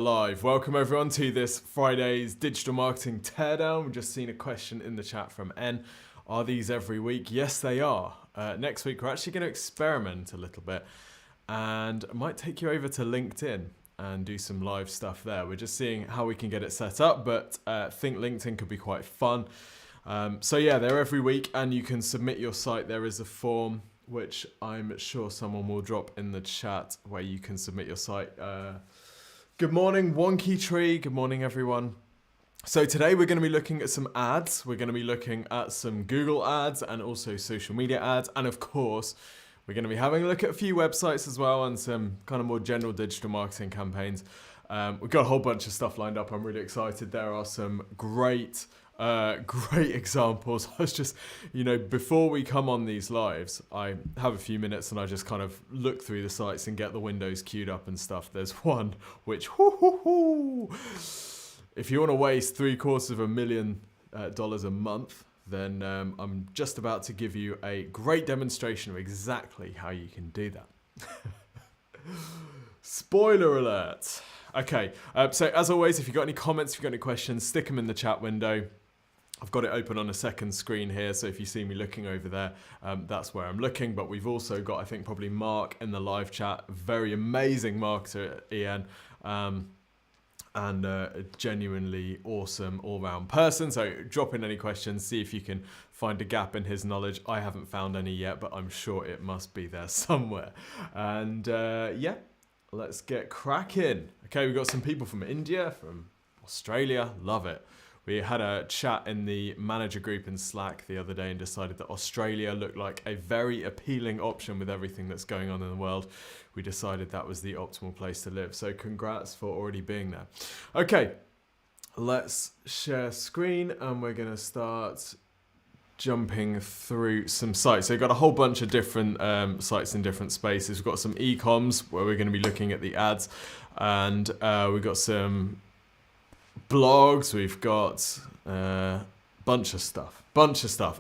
Live. Welcome everyone to this Friday's Digital Marketing Teardown. We've just seen a question in the chat from N. Are these every week? Yes, they are. Next week, we're actually going to experiment a little bit and I might take you over to LinkedIn and do some live stuff there. We're just seeing how we can get it set up, but I think LinkedIn could be quite fun. So yeah, they're every week and you can submit your site. There is a form which I'm sure someone will drop in the chat where you can submit your site. Good morning, Wonky Tree. Good morning, everyone. So today we're going to be looking at some ads. We're going to be looking at some Google ads and also social media ads. And of course, we're going to be having a look at a few websites as well and some kind of more general digital marketing campaigns. We've got a whole bunch of stuff lined up. I'm really excited. There are some great examples. I was just, before we come on these lives, I have a few minutes and I just kind of look through the sites and get the windows queued up and stuff. There's one which, if you want to waste $750,000 a month, then I'm just about to give you a great demonstration of exactly how you can do that. Spoiler alert. Okay, so as always, if you've got any comments, if you've got any questions, stick them in the chat window. I've got it open on a second screen here, so if you see me looking over there, that's where I'm looking. But we've also got, I think, probably Mark in the live chat, very amazing marketer at EN, and a genuinely awesome all-round person. So drop in any questions, see if you can find a gap in his knowledge. I haven't found any yet, but I'm sure it must be there somewhere. And yeah, let's get cracking. Okay, we've got some people from India, from Australia, love it. We had a chat in the manager group in Slack the other day and decided that Australia looked like a very appealing option with everything that's going on in the world. We decided that was the optimal place to live. So congrats for already being there. Okay, let's share screen and we're going to start jumping through some sites. So we've got a whole bunch of different sites in different spaces. We've got some e-coms where we're going to be looking at the ads, and we've got some blogs, we've got a bunch of stuff.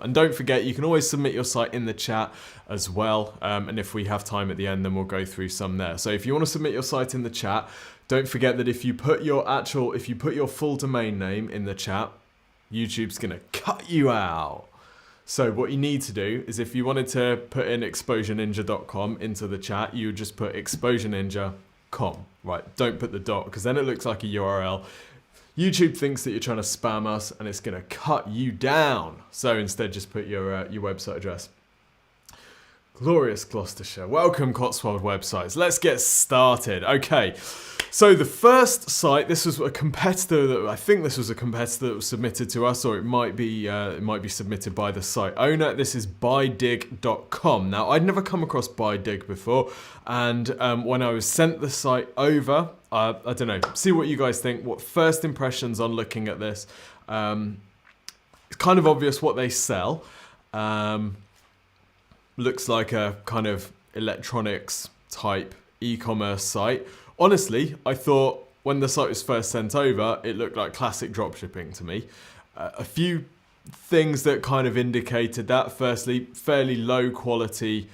And don't forget, you can always submit your site in the chat as well. And if we have time at the end, then we'll go through some there. So if you want to submit your site in the chat, don't forget that if you put your full domain name in the chat, YouTube's going to cut you out. So what you need to do is, if you wanted to put in exposureninja.com into the chat, you would just put exposureninja.com, right? Don't put the dot, because then it looks like a URL. YouTube thinks that you're trying to spam us and it's going to cut you down. So instead, just put your website address. Glorious Gloucestershire. Welcome, Cotswold Websites. Let's get started. Okay. So the first site, this was a competitor that was submitted to us, or it might be submitted by the site owner. This is buydig.com. Now, I'd never come across Buydig before, and when I was sent the site over, I don't know, see what you guys think. What first impressions on looking at this? It's kind of obvious what they sell. Looks like a kind of electronics type e-commerce site. Honestly, I thought when the site was first sent over, it looked like classic dropshipping to me. A few things that kind of indicated that. Firstly, fairly low quality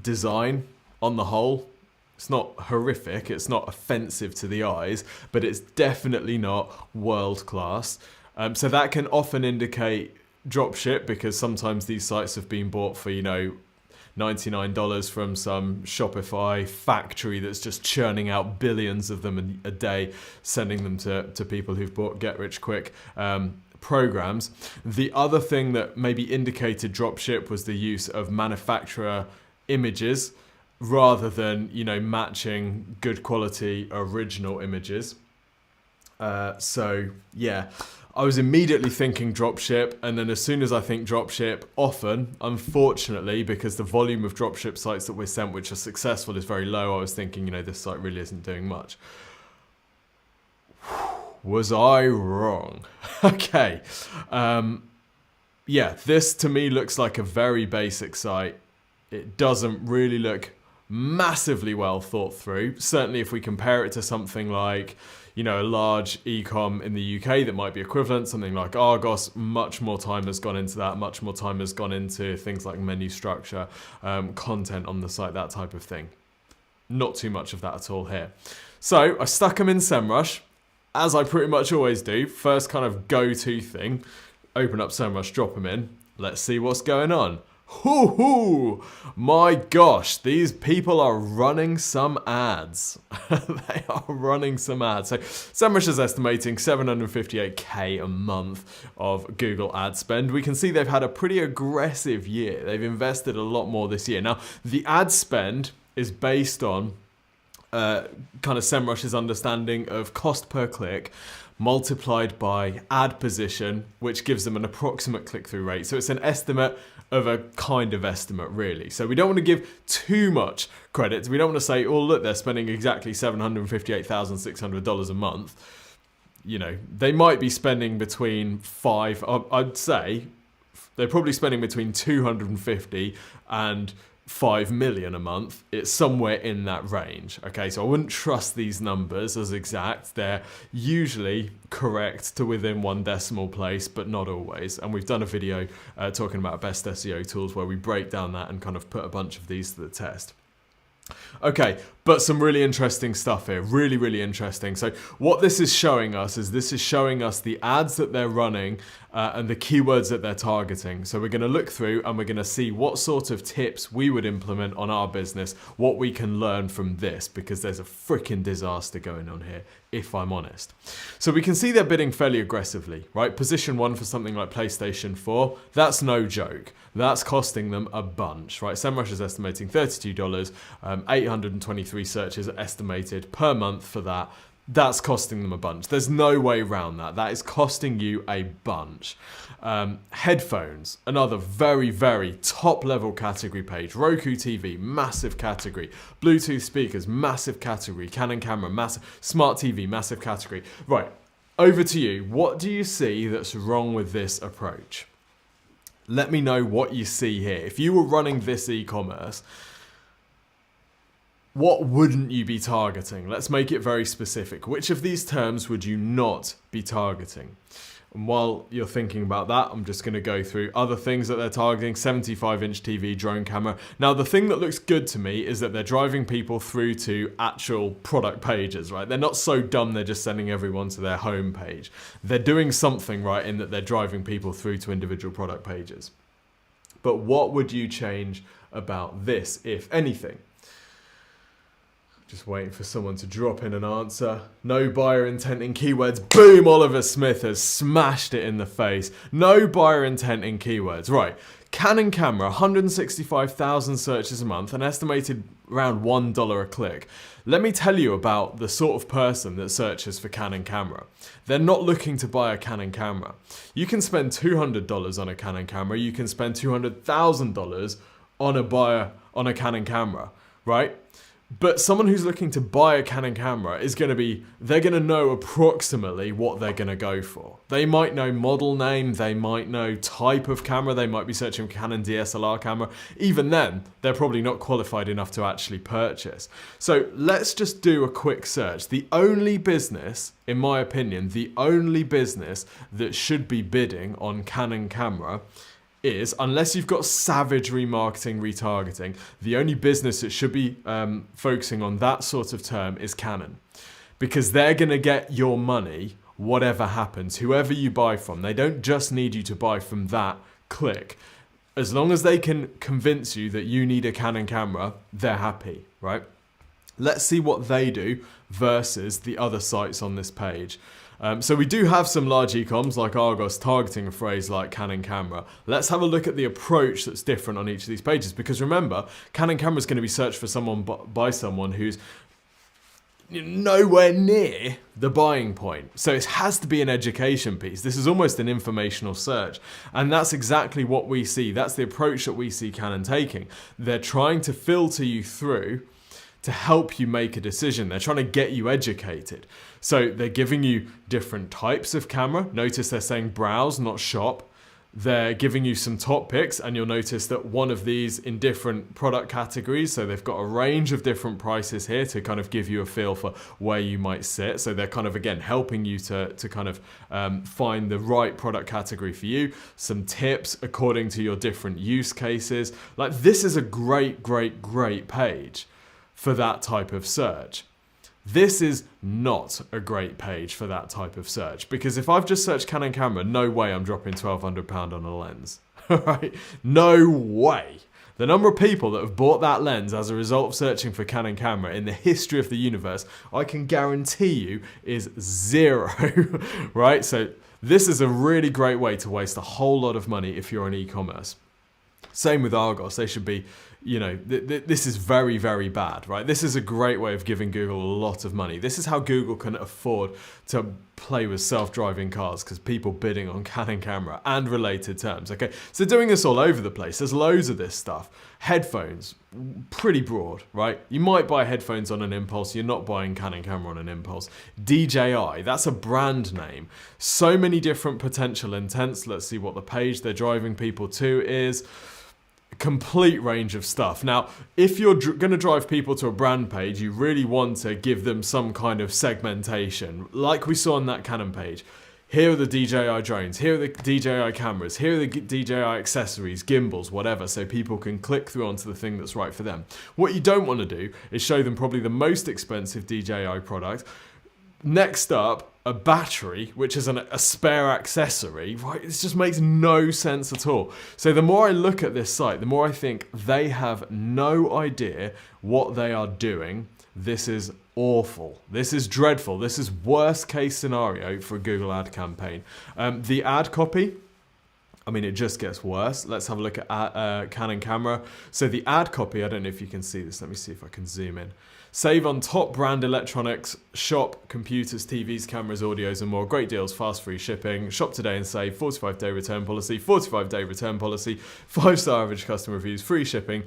design on the whole. It's not horrific, it's not offensive to the eyes, but it's definitely not world class. So that can often indicate dropship, because sometimes these sites have been bought for, $99 from some Shopify factory that's just churning out billions of them a day, sending them to people who've bought get-rich-quick programs. The other thing that maybe indicated dropship was the use of manufacturer images rather than, matching good quality original images. So yeah, I was immediately thinking dropship, and then as soon as I think dropship, often, unfortunately, because the volume of dropship sites that we're sent which are successful is very low, I was thinking, this site really isn't doing much. Was I wrong? Okay. Yeah, this to me looks like a very basic site. It doesn't really look massively well thought through. Certainly if we compare it to something like, a large e-com in the UK that might be equivalent, something like Argos, much more time has gone into that, much more time has gone into things like menu structure, content on the site, that type of thing. Not too much of that at all here. So I stuck them in SEMRUSH, as I pretty much always do. First kind of go-to thing. Open up SEMRUSH, drop them in. Let's see what's going on. Hoo-hoo! My gosh, these people are running some ads. They are running some ads. So SEMRUSH is estimating 758k a month of Google ad spend. We can see they've had a pretty aggressive year. They've invested a lot more this year. Now, the ad spend is based on kind of SEMRUSH's understanding of cost per click multiplied by ad position, which gives them an approximate click-through rate. So it's an estimate of a kind of estimate, really. So we don't want to give too much credit. We don't want to say, oh, look, they're spending exactly $758,600 a month. You know, they might be spending between I'd say they're probably spending between 250 and 5 million a month. It's somewhere in that range. Okay, so I wouldn't trust these numbers as exact. They're usually correct to within one decimal place, but not always. And we've done a video talking about best SEO tools where we break down that and kind of put a bunch of these to the test. Okay, but some really interesting stuff here. Really, really interesting. So what this is showing us is the ads that they're running and the keywords that they're targeting. So we're going to look through and we're going to see what sort of tips we would implement on our business, what we can learn from this, because there's a freaking disaster going on here, if I'm honest. So we can see they're bidding fairly aggressively, right? Position 1 for something like PlayStation 4, that's no joke. That's costing them a bunch, right? SEMRUSH is estimating $32, 823 searches are estimated per month for that. That's costing them a bunch. There's no way around that. That is costing you a bunch. Headphones, another very, very top level category page. Roku TV, massive category. Bluetooth speakers, massive category. Canon camera, massive. Smart TV, massive category. Right, over to you. What do you see that's wrong with this approach? Let me know what you see here. If you were running this e-commerce, what wouldn't you be targeting? Let's make it very specific. Which of these terms would you not be targeting? And while you're thinking about that, I'm just going to go through other things that they're targeting. 75-inch TV, drone camera. Now, the thing that looks good to me is that they're driving people through to actual product pages, right? They're not so dumb they're just sending everyone to their home page. They're doing something right in that they're driving people through to individual product pages. But what would you change about this, if anything? Just waiting for someone to drop in an answer. No buyer intent in keywords. Boom, Oliver Smith has smashed it in the face. No buyer intent in keywords. Right, Canon camera, 165,000 searches a month, an estimated around $1 a click. Let me tell you about the sort of person that searches for Canon camera. They're not looking to buy a Canon camera. You can spend $200 on a Canon camera. You can spend $200,000 on a Canon camera, right? But someone who's looking to buy a Canon camera is they're going to know approximately what they're going to go for. They might know model name, they might know type of camera, they might be searching for Canon DSLR camera. Even then, they're probably not qualified enough to actually purchase. So let's just do a quick search. The only business, in my opinion, the only business that should be bidding on Canon camera is, unless you've got savage remarketing, retargeting, the only business that should be focusing on that sort of term is Canon. Because they're going to get your money, whatever happens, whoever you buy from. They don't just need you to buy from that click. As long as they can convince you that you need a Canon camera, they're happy, right? Let's see what they do versus the other sites on this page. So we do have some large e-coms like Argos targeting a phrase like Canon camera. Let's have a look at the approach that's different on each of these pages, because remember, Canon camera is going to be searched for someone by someone who's nowhere near the buying point. So it has to be an education piece. This is almost an informational search. And that's exactly what we see. That's the approach that we see Canon taking. They're trying to filter you through to help you make a decision. They're trying to get you educated. So they're giving you different types of camera. Notice they're saying browse, not shop. They're giving you some top picks, and you'll notice that one of these in different product categories. So they've got a range of different prices here to kind of give you a feel for where you might sit. So they're kind of, again, helping you to kind of find the right product category for you. Some tips according to your different use cases. Like, this is a great, great, great page for that type of search. This is not a great page for that type of search, because if I've just searched Canon camera, no way I'm dropping £1,200 on a lens. Right? No way. The number of people that have bought that lens as a result of searching for Canon camera in the history of the universe, I can guarantee you is zero. Right? So this is a really great way to waste a whole lot of money if you're on e-commerce. Same with Argos. They should be, you know, this is very, very bad, right? This is a great way of giving Google a lot of money. This is how Google can afford to play with self-driving cars, because people bidding on Canon camera and related terms, okay? So doing this all over the place. There's loads of this stuff. Headphones, pretty broad, right? You might buy headphones on an impulse. You're not buying Canon camera on an impulse. DJI, that's a brand name. So many different potential intents. Let's see what the page they're driving people to is. Complete range of stuff. Now, if you're going to drive people to a brand page, you really want to give them some kind of segmentation, like we saw on that Canon page. Here are the DJI drones, here are the DJI cameras, here are the DJI accessories, gimbals, whatever, so people can click through onto the thing that's right for them. What you don't want to do is show them probably the most expensive DJI product. Next up, a battery, which is a spare accessory, right? It just makes no sense at all. So the more I look at this site, the more I think they have no idea what they are doing. This is awful. This is dreadful. This is worst case scenario for a Google ad campaign. The ad copy, I mean, it just gets worse. Let's have a look at Canon camera. So the ad copy, I don't know if you can see this. Let me see if I can zoom in. Save on top brand electronics, shop, computers, TVs, cameras, audios, and more. Great deals, fast free shipping. Shop today and save. 45-day return policy. 45-day return policy. 5-star average customer reviews. Free shipping.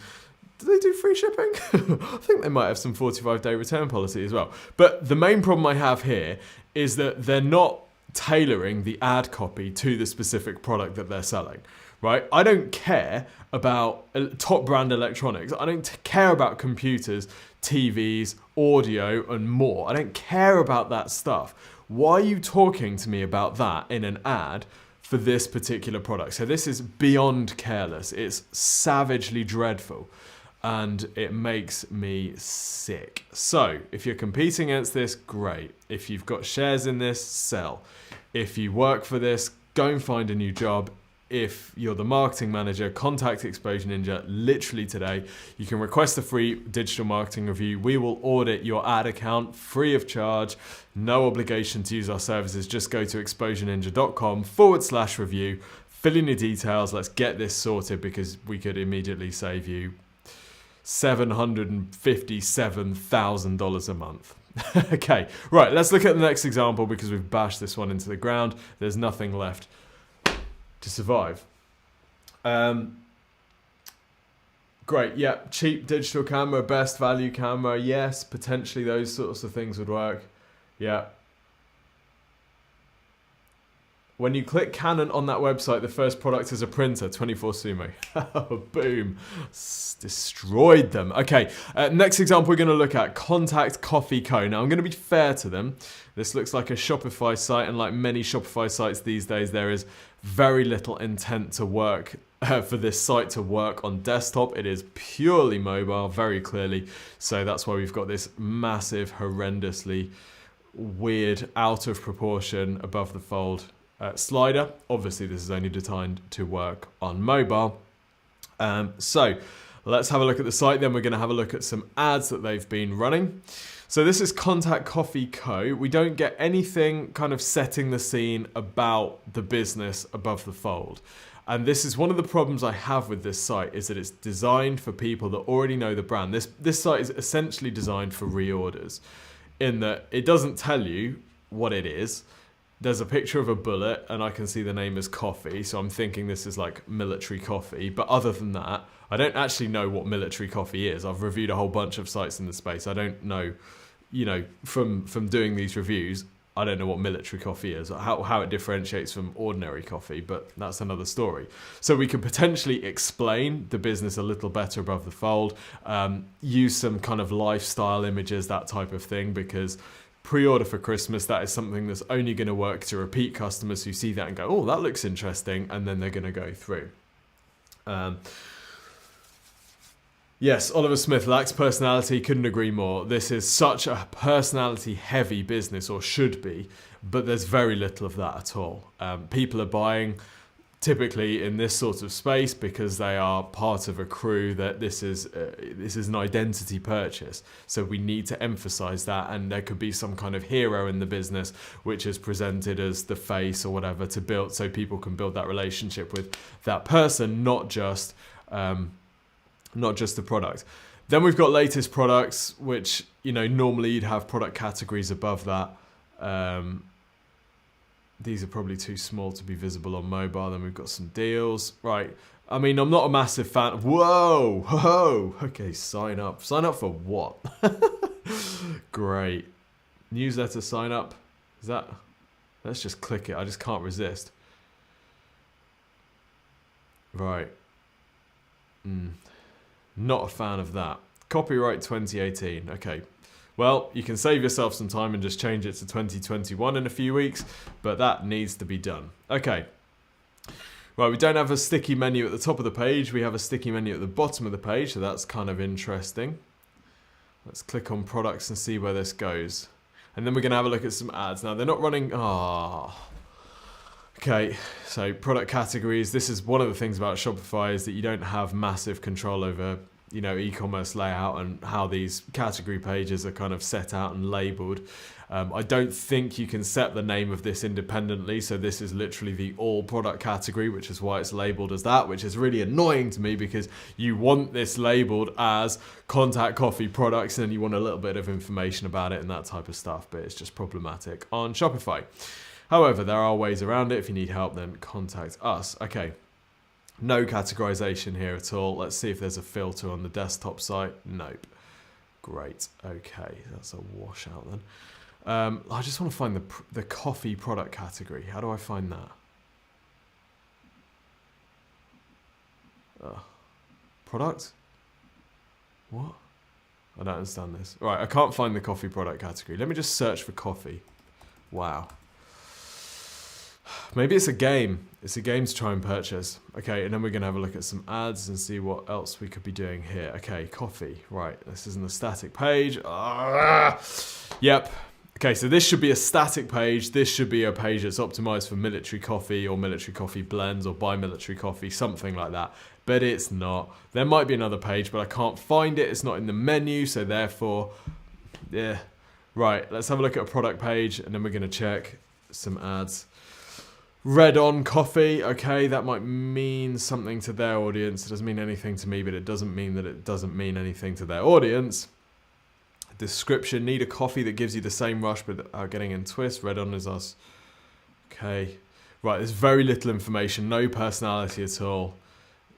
Do they do free shipping? I think they might have some 45-day return policy as well. But the main problem I have here is that they're not tailoring the ad copy to the specific product that they're selling. Right? I don't care about top brand electronics. I don't care about computers, TVs, audio, and more. I don't care about that stuff. Why are you talking to me about that in an ad for this particular product? So this is beyond careless. It's savagely dreadful, and it makes me sick. So if you're competing against this, great. If you've got shares in this, sell. If you work for this, go and find a new job. If you're the marketing manager, contact Exposure Ninja literally today. You can request a free digital marketing review. We will audit your ad account free of charge. No obligation to use our services. Just go to exposureninja.com/review. Fill in your details. Let's get this sorted, because we could immediately save you $757,000 a month. Okay, right, let's look at the next example, because we've bashed this one into the ground. There's nothing left to survive. Great, yeah, cheap digital camera, best value camera, yes, potentially those sorts of things would work. Yeah. When you click Canon on that website, the first product is a printer, 24 Sumo. Boom. Destroyed them. Okay, next example we're going to look at, Contact Coffee Co. Now, I'm going to be fair to them. This looks like a Shopify site, and like many Shopify sites these days, there is very little intent to work for this site to work on desktop. It is purely mobile, very clearly. So that's why we've got this massive, horrendously weird, out of proportion, above the fold slider. Obviously, this is only designed to work on mobile. So let's have a look at the site. Then we're going to have a look at some ads that they've been running. So this is Contact Coffee Co. We don't get anything kind of setting the scene about the business above the fold. And this is one of the problems I have with this site, is that it's designed for people that already know the brand. This site is essentially designed for reorders, in that it doesn't tell you what it is. There's a picture of a bullet, and I can see the name is coffee, so I'm thinking this is like military coffee. But other than that, I don't actually know what military coffee is. I've reviewed a whole bunch of sites in the space. I don't know, you know, from doing these reviews, I don't know what military coffee is, or how it differentiates from ordinary coffee, but that's another story. So we could potentially explain the business a little better above the fold, use some kind of lifestyle images, that type of thing, because pre-order for Christmas, that is something that's only going to work to repeat customers who see that and go, oh, that looks interesting, and then they're going to go through. Yes, Oliver Smith lacks personality, couldn't agree more. This is such a personality heavy business, or should be, but there's very little of that at all. People are buying typically in this sort of space because they are part of a crew, that this is an identity purchase. So we need to emphasize that, and there could be some kind of hero in the business which is presented as the face or whatever to build, so people can build that relationship with that person, not just the product. Then we've got latest products, which, you know, normally you'd have product categories above that. These are probably too small to be visible on mobile. Then we've got some deals. Right. I mean, I'm not a massive fan of... Whoa! Whoa! Okay, sign up. Sign up for what? Great. Newsletter sign up. Is that... Let's just click it. I just can't resist. Right. Not a fan of that. Copyright 2018. Okay. Well, you can save yourself some time and just change it to 2021 in a few weeks, but that needs to be done. Okay. Right, we don't have a sticky menu at the top of the page. We have a sticky menu at the bottom of the page, so that's kind of interesting. Let's click on products and see where this goes. And then we're going to have a look at some ads. Now, they're not running... Okay, so product categories. This is one of the things about Shopify, is that you don't have massive control over, you know, e-commerce layout and how these category pages are kind of set out and labeled. I don't think you can set the name of this independently, so this is literally the all product category, which is why it's labeled as that, which is really annoying to me, because you want this labeled as contact coffee products and you want a little bit of information about it and that type of stuff, but it's just problematic on Shopify. However, there are ways around it. If you need help, then contact us. Okay. No categorization here at all. Let's see if there's a filter on the desktop site. Nope. Great. Okay, that's a washout then. I just want to find the coffee product category. How do I find that? Product? What? I don't understand this. Right, I can't find the coffee product category. Let me just search for coffee. Wow. Maybe it's a game. It's a game to try and purchase. Okay, and then we're going to have a look at some ads and see what else we could be doing here. Okay, coffee. Right, this isn't a static page. Yep. Okay, so this should be a static page. This should be a page that's optimized for military coffee or military coffee blends or bi-military coffee, something like that. But it's not. There might be another page, but I can't find it. It's not in the menu, so therefore, yeah. Right, let's have a look at a product page, and then we're going to check some ads. Red on coffee. Okay, that might mean something to their audience. It doesn't mean anything to me, but it doesn't mean that it doesn't mean anything to their audience. Description: need a coffee that gives you the same rush without getting in twist. Red on is us. Okay. Right, there's very little information, no personality at all.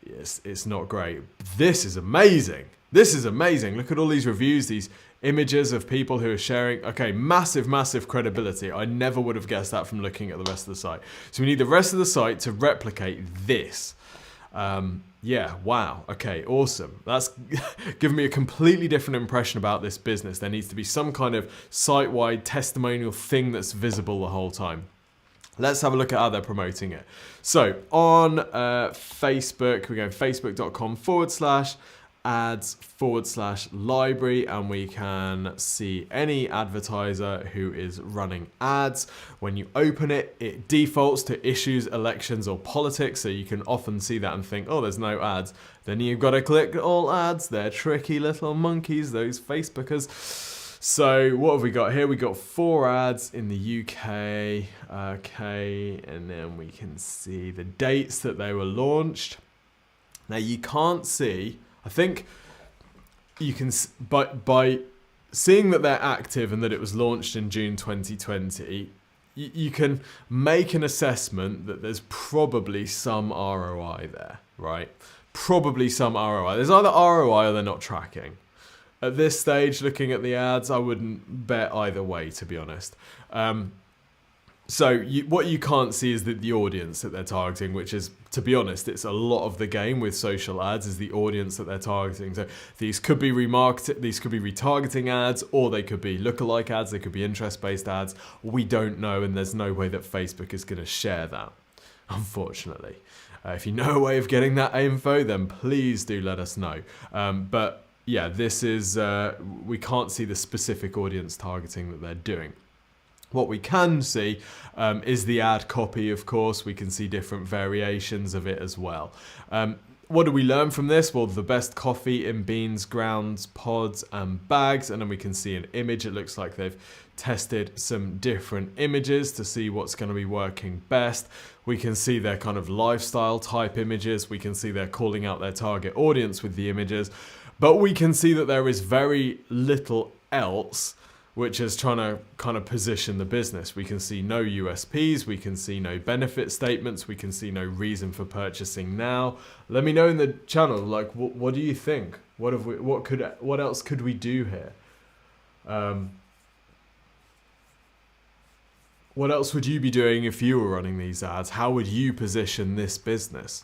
Yes, it's not great. This is amazing. This is amazing. Look at all these reviews, these images of people who are sharing. Okay, massive, massive credibility. I never would have guessed that from looking at the rest of the site. So we need the rest of the site to replicate this. Yeah, wow. Okay, awesome. That's given me a completely different impression about this business. There needs to be some kind of site-wide testimonial thing that's visible the whole time. Let's have a look at how they're promoting it. So on Facebook, we're going facebook.com/ads/library, and we can see any advertiser who is running ads. When you open it, it defaults to issues, elections, or politics, so you can often see that and think, oh, there's no ads. Then you've got to click all ads. They're tricky little monkeys, those Facebookers. So what have we got here? We got 4 ads in the UK. Okay, and then we can see the dates that they were launched. Now you can't see. I think you can, by seeing that they're active and that it was launched in June 2020, you can make an assessment that there's probably some ROI there, right? Probably some ROI. There's either ROI or they're not tracking. At this stage, looking at the ads, I wouldn't bet either way, to be honest. So what you can't see is the audience that they're targeting, which is, to be honest, it's a lot of the game with social ads, is the audience that they're targeting. So these could be these could be retargeting ads, or they could be lookalike ads, they could be interest-based ads. We don't know, and there's no way that Facebook is going to share that, unfortunately. If you know a way of getting that info, then please do let us know. But yeah, this is, we can't see the specific audience targeting that they're doing. What we can see is the ad copy, of course. We can see different variations of it as well. What do we learn from this? Well, the best coffee in beans, grounds, pods, and bags. And then we can see an image. It looks like they've tested some different images to see what's going to be working best. We can see their kind of lifestyle type images. We can see they're calling out their target audience with the images. But we can see that there is very little else which is trying to kind of position the business. We can see no USPs, we can see no benefit statements, we can see no reason for purchasing now. Let me know in the channel, like, what do you think? What else could we do here? What else would you be doing if you were running these ads? How would you position this business?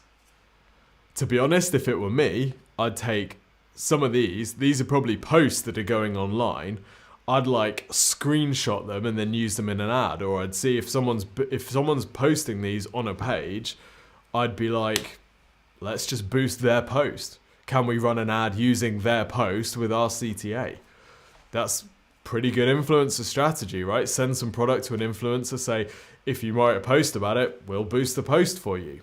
To be honest, if it were me, I'd take some of these are probably posts that are going online. I'd like screenshot them and then use them in an ad, or I'd see if someone's posting these on a page, I'd be like, let's just boost their post. Can we run an ad using their post with our CTA? That's pretty good influencer strategy, right? Send some product to an influencer, say, if you write a post about it, we'll boost the post for you.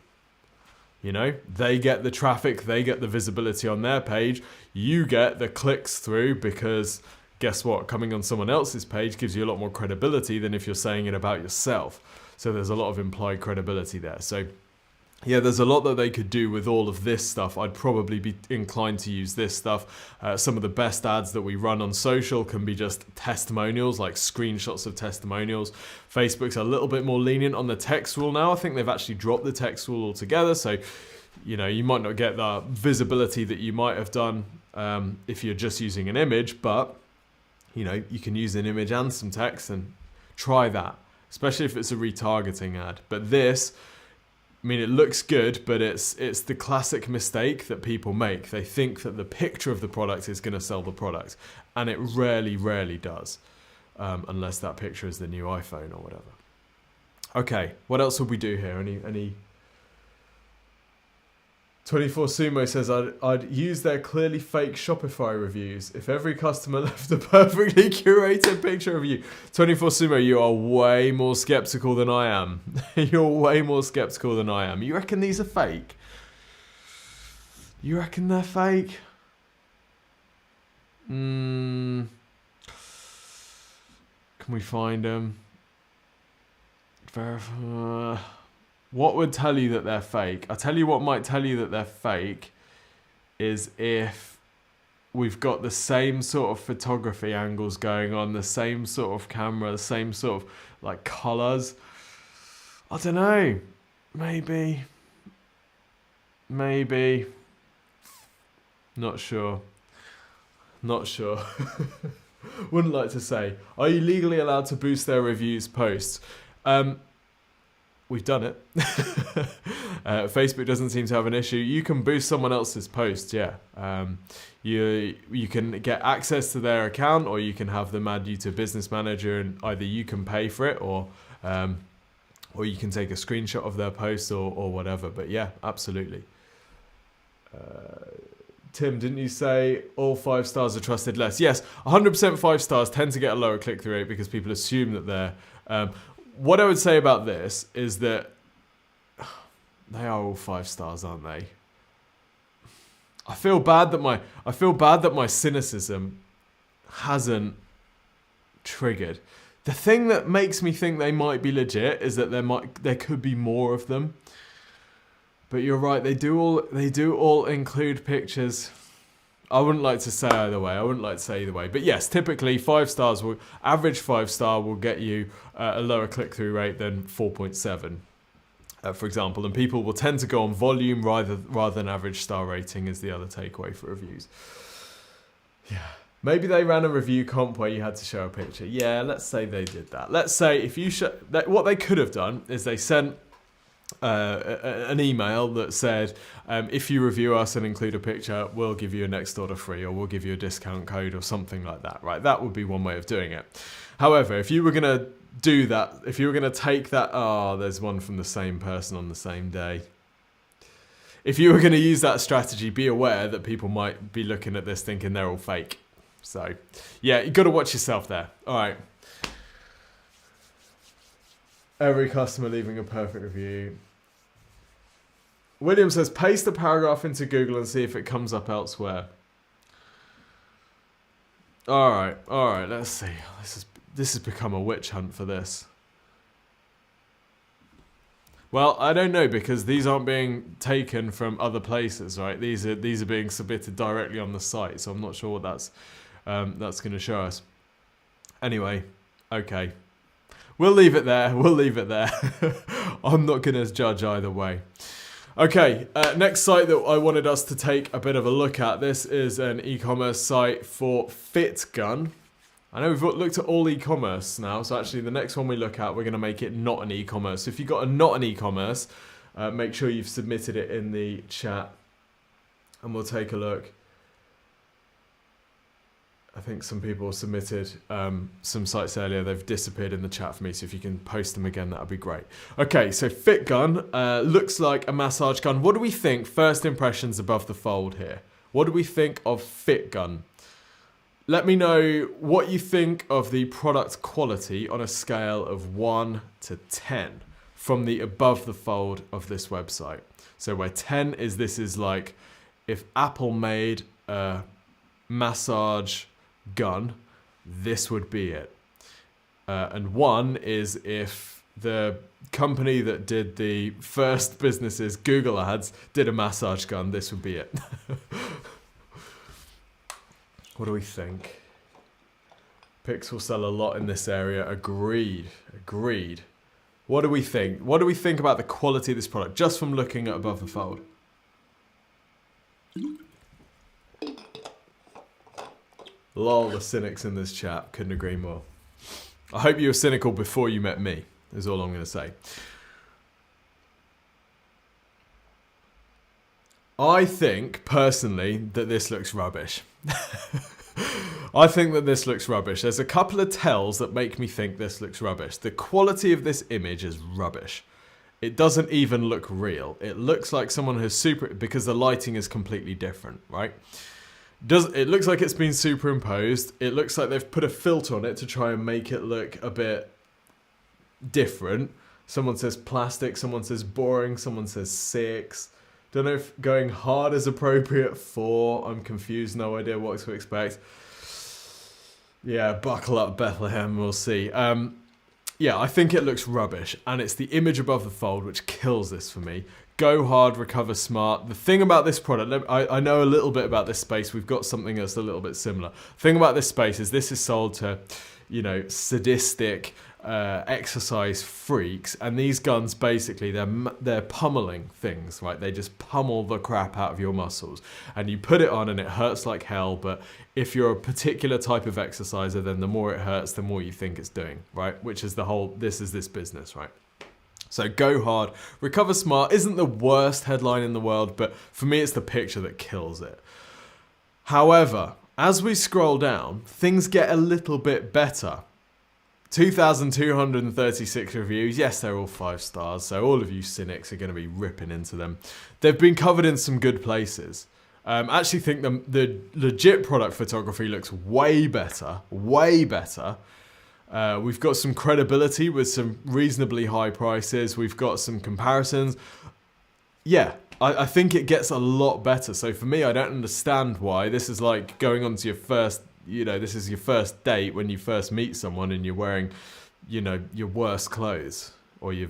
You know, they get the traffic, they get the visibility on their page, you get the clicks through, because guess what? Coming on someone else's page gives you a lot more credibility than if you're saying it about yourself. So there's a lot of implied credibility there. So yeah, there's a lot that they could do with all of this stuff. I'd probably be inclined to use this stuff. Some of the best ads that we run on social can be just testimonials, like screenshots of testimonials. Facebook's a little bit more lenient on the text rule now. I think they've actually dropped the text rule altogether. So, you know, you might not get the visibility that you might have done if you're just using an image, but you know, you can use an image and some text and try that, especially if it's a retargeting ad. But this, I mean, it looks good, but it's the classic mistake that people make. They think that the picture of the product is going to sell the product, and it rarely does, unless that picture is the new iPhone or whatever. Okay, what else would we do here? Any 24 Sumo says, I'd use their clearly fake Shopify reviews if every customer left a perfectly curated picture of you. 24 Sumo, you are way more skeptical than I am. You're way more skeptical than I am. You reckon these are fake? You reckon they're fake? Can we find them? Verify. What would tell you that they're fake? I'll tell you what might tell you that they're fake is if we've got the same sort of photography angles going on, the same sort of camera, the same sort of like colors. I don't know. Maybe. Not sure. Wouldn't like to say. Are you legally allowed to boost their reviews posts? We've done it. Facebook doesn't seem to have an issue. You can boost someone else's post, yeah. You can get access to their account, or you can have them add you to Business Manager, and either you can pay for it, or you can take a screenshot of their post, or whatever. But yeah, absolutely. Tim, didn't you say all 5 stars are trusted less? Yes, 100% 5 stars tend to get a lower click-through rate because people assume that they're... what I would say about this is that they are all 5 stars, aren't they? I feel bad that my cynicism hasn't triggered. The thing that makes me think they might be legit is that there could be more of them. But you're right, they do all include pictures. I wouldn't like to say either way. But yes, typically 5 stars average 5 star will get you a lower click-through rate than 4.7, for example. And people will tend to go on volume rather than average star rating is the other takeaway for reviews. Yeah. Maybe they ran a review comp where you had to show a picture. Yeah, let's say they did that. Let's say if you what they could have done is they sent an email that said, if you review us and include a picture, we'll give you a next order free, or we'll give you a discount code or something like that, right? That would be one way of doing it. However, if you were going to do that, if you were going to take that, there's one from the same person on the same day. if you were going to use that strategy, be aware that people might be looking at this thinking they're all fake. So, yeah, you got to watch yourself there. All right. Every customer leaving a perfect review. William says, paste the paragraph into Google and see if it comes up elsewhere. All right, let's see. This has become a witch hunt for this. Well, I don't know, because these aren't being taken from other places, right? These are being submitted directly on the site, so I'm not sure what that's going to show us. Anyway, okay. We'll leave it there. I'm not going to judge either way. Okay, next site that I wanted us to take a bit of a look at. This is an e-commerce site for FitGun. I know we've looked at all e-commerce now, so actually the next one we look at, we're going to make it not an e-commerce. So if you've got a not an e-commerce, make sure you've submitted it in the chat, and we'll take a look. I think some people submitted some sites earlier. They've disappeared in the chat for me, so if you can post them again, that would be great. Okay, so FitGun looks like a massage gun. What do we think? First impressions above the fold here. What do we think of FitGun? Let me know what you think of the product quality on a scale of 1 to 10 from the above the fold of this website. So where 10 is, this is like if Apple made a massage gun, this would be it. And 1 is if the company that did the first businesses, Google Ads, did a massage gun, this would be it. What do we think? Pixel sell a lot in this area. Agreed. What do we think? What do we think about the quality of this product, just from looking at above the fold? Lol, the cynics in this chat. Couldn't agree more. I hope you were cynical before you met me, is all I'm going to say. I think, personally, that this looks rubbish. I think that this looks rubbish. There's a couple of tells that make me think this looks rubbish. The quality of this image is rubbish. It doesn't even look real. It looks like someone has because the lighting is completely different, right? It looks like it's been superimposed. It looks like they've put a filter on it to try and make it look a bit different. Someone says plastic, someone says boring, someone says 6. Don't know if going hard is appropriate. 4. I'm confused, no idea what to expect. Yeah, buckle up, Bethlehem, we'll see. Yeah, I think it looks rubbish, and it's the image above the fold which kills this for me. Go hard, recover smart. The thing about this product, I know a little bit about this space. We've got something that's a little bit similar. The thing about this space is this is sold to, sadistic exercise freaks, and these guns basically they're pummeling things, right? They just pummel the crap out of your muscles, and you put it on and it hurts like hell. But if you're a particular type of exerciser, then the more it hurts, the more you think it's doing, right? Which is the whole this business, right? So go hard, recover smart isn't the worst headline in the world, but for me it's the picture that kills it. However, as we scroll down, things get a little bit better. 2,236 reviews. Yes, they're all 5 stars, so all of you cynics are going to be ripping into them. They've been covered in some good places. I actually think the legit product photography looks way better, way better. We've got some credibility with some reasonably high prices. We've got some comparisons. Yeah, I think it gets a lot better. So for me, I don't understand why. This is like going on to your first, this is your first date when you first meet someone and you're wearing, your worst clothes, or you're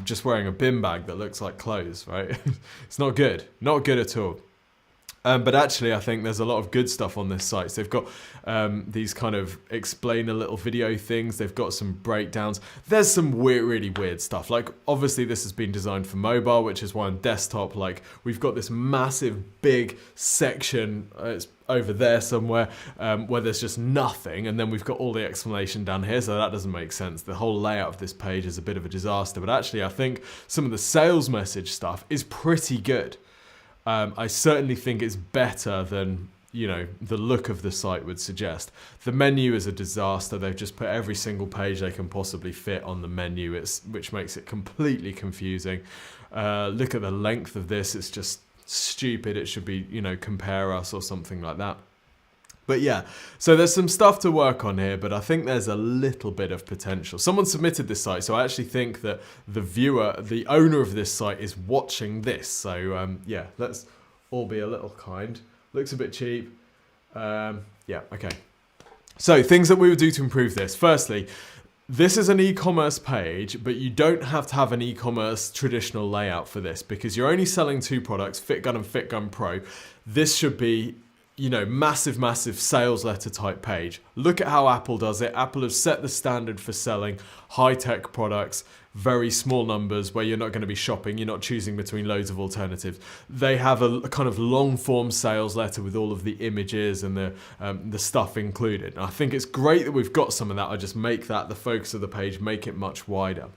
just wearing a bin bag that looks like clothes, right? It's not good. Not good at all. But actually, I think there's a lot of good stuff on this site. So they've got these kind of explain a little video things. They've got some breakdowns. There's some really weird stuff. Like, obviously, this has been designed for mobile, which is why on desktop, like, we've got this massive, big section. It's over there somewhere where there's just nothing. And then we've got all the explanation down here. So that doesn't make sense. The whole layout of this page is a bit of a disaster. But actually, I think some of the sales message stuff is pretty good. I certainly think it's better than you know, the look of the site would suggest. The menu is a disaster. They've just put every single page they can possibly fit on the menu, which makes it completely confusing. Look at the length of this. It's just stupid. It should be, you know, Compare Us or something like that. But yeah, so there's some stuff to work on here, but I think there's a little bit of potential. Someone submitted this site, so I actually think that the viewer, the owner of this site, is watching this. So yeah, let's all be a little kind. Looks a bit cheap. Yeah, okay. So things that we would do to improve this. Firstly, this is an e-commerce page, but you don't have to have an e-commerce traditional layout for this because you're only selling 2 products, FitGun and FitGun Pro. This should be, you know, massive sales letter type page. Look at how Apple does it. Apple have set the standard for selling high-tech products, very small numbers where you're not going to be shopping, you're not choosing between loads of alternatives. They have a kind of long-form sales letter with all of the images and the stuff included. And I think it's great that we've got some of that. I just make that the focus of the page, make it much wider.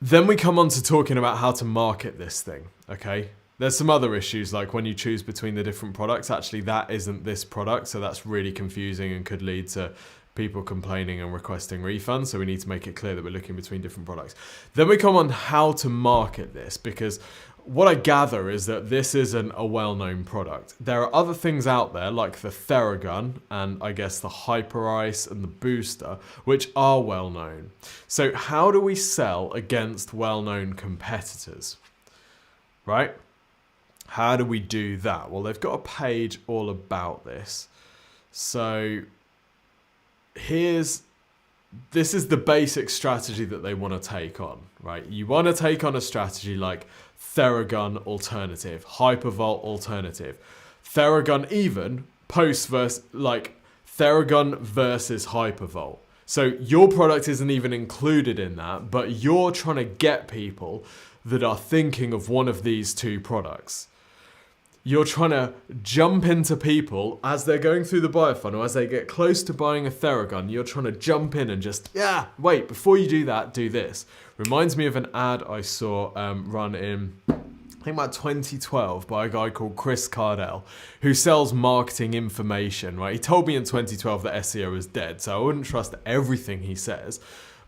Then we come on to talking about how to market this thing, okay? There's some other issues, like when you choose between the different products, actually that isn't this product, so that's really confusing and could lead to people complaining and requesting refunds, so we need to make it clear that we're looking between different products. Then we come on how to market this, because what I gather is that this isn't a well-known product. There are other things out there, like the Theragun, and I guess the Hyper Ice and the Booster, which are well-known. So how do we sell against well-known competitors, right? How do we do that? Well, they've got a page all about this. So this is the basic strategy that they want to take on, right? You want to take on a strategy like Theragun alternative, Hypervolt alternative. Theragun even posts versus like Theragun versus Hypervolt. So your product isn't even included in that, but you're trying to get people that are thinking of one of these 2 products. You're trying to jump into people as they're going through the buyer funnel, as they get close to buying a Theragun, you're trying to jump in and just, yeah, wait, before you do that, do this. Reminds me of an ad I saw run in, I think about 2012 by a guy called Chris Cardell, who sells marketing information, right? He told me in 2012 that SEO is dead, so I wouldn't trust everything he says.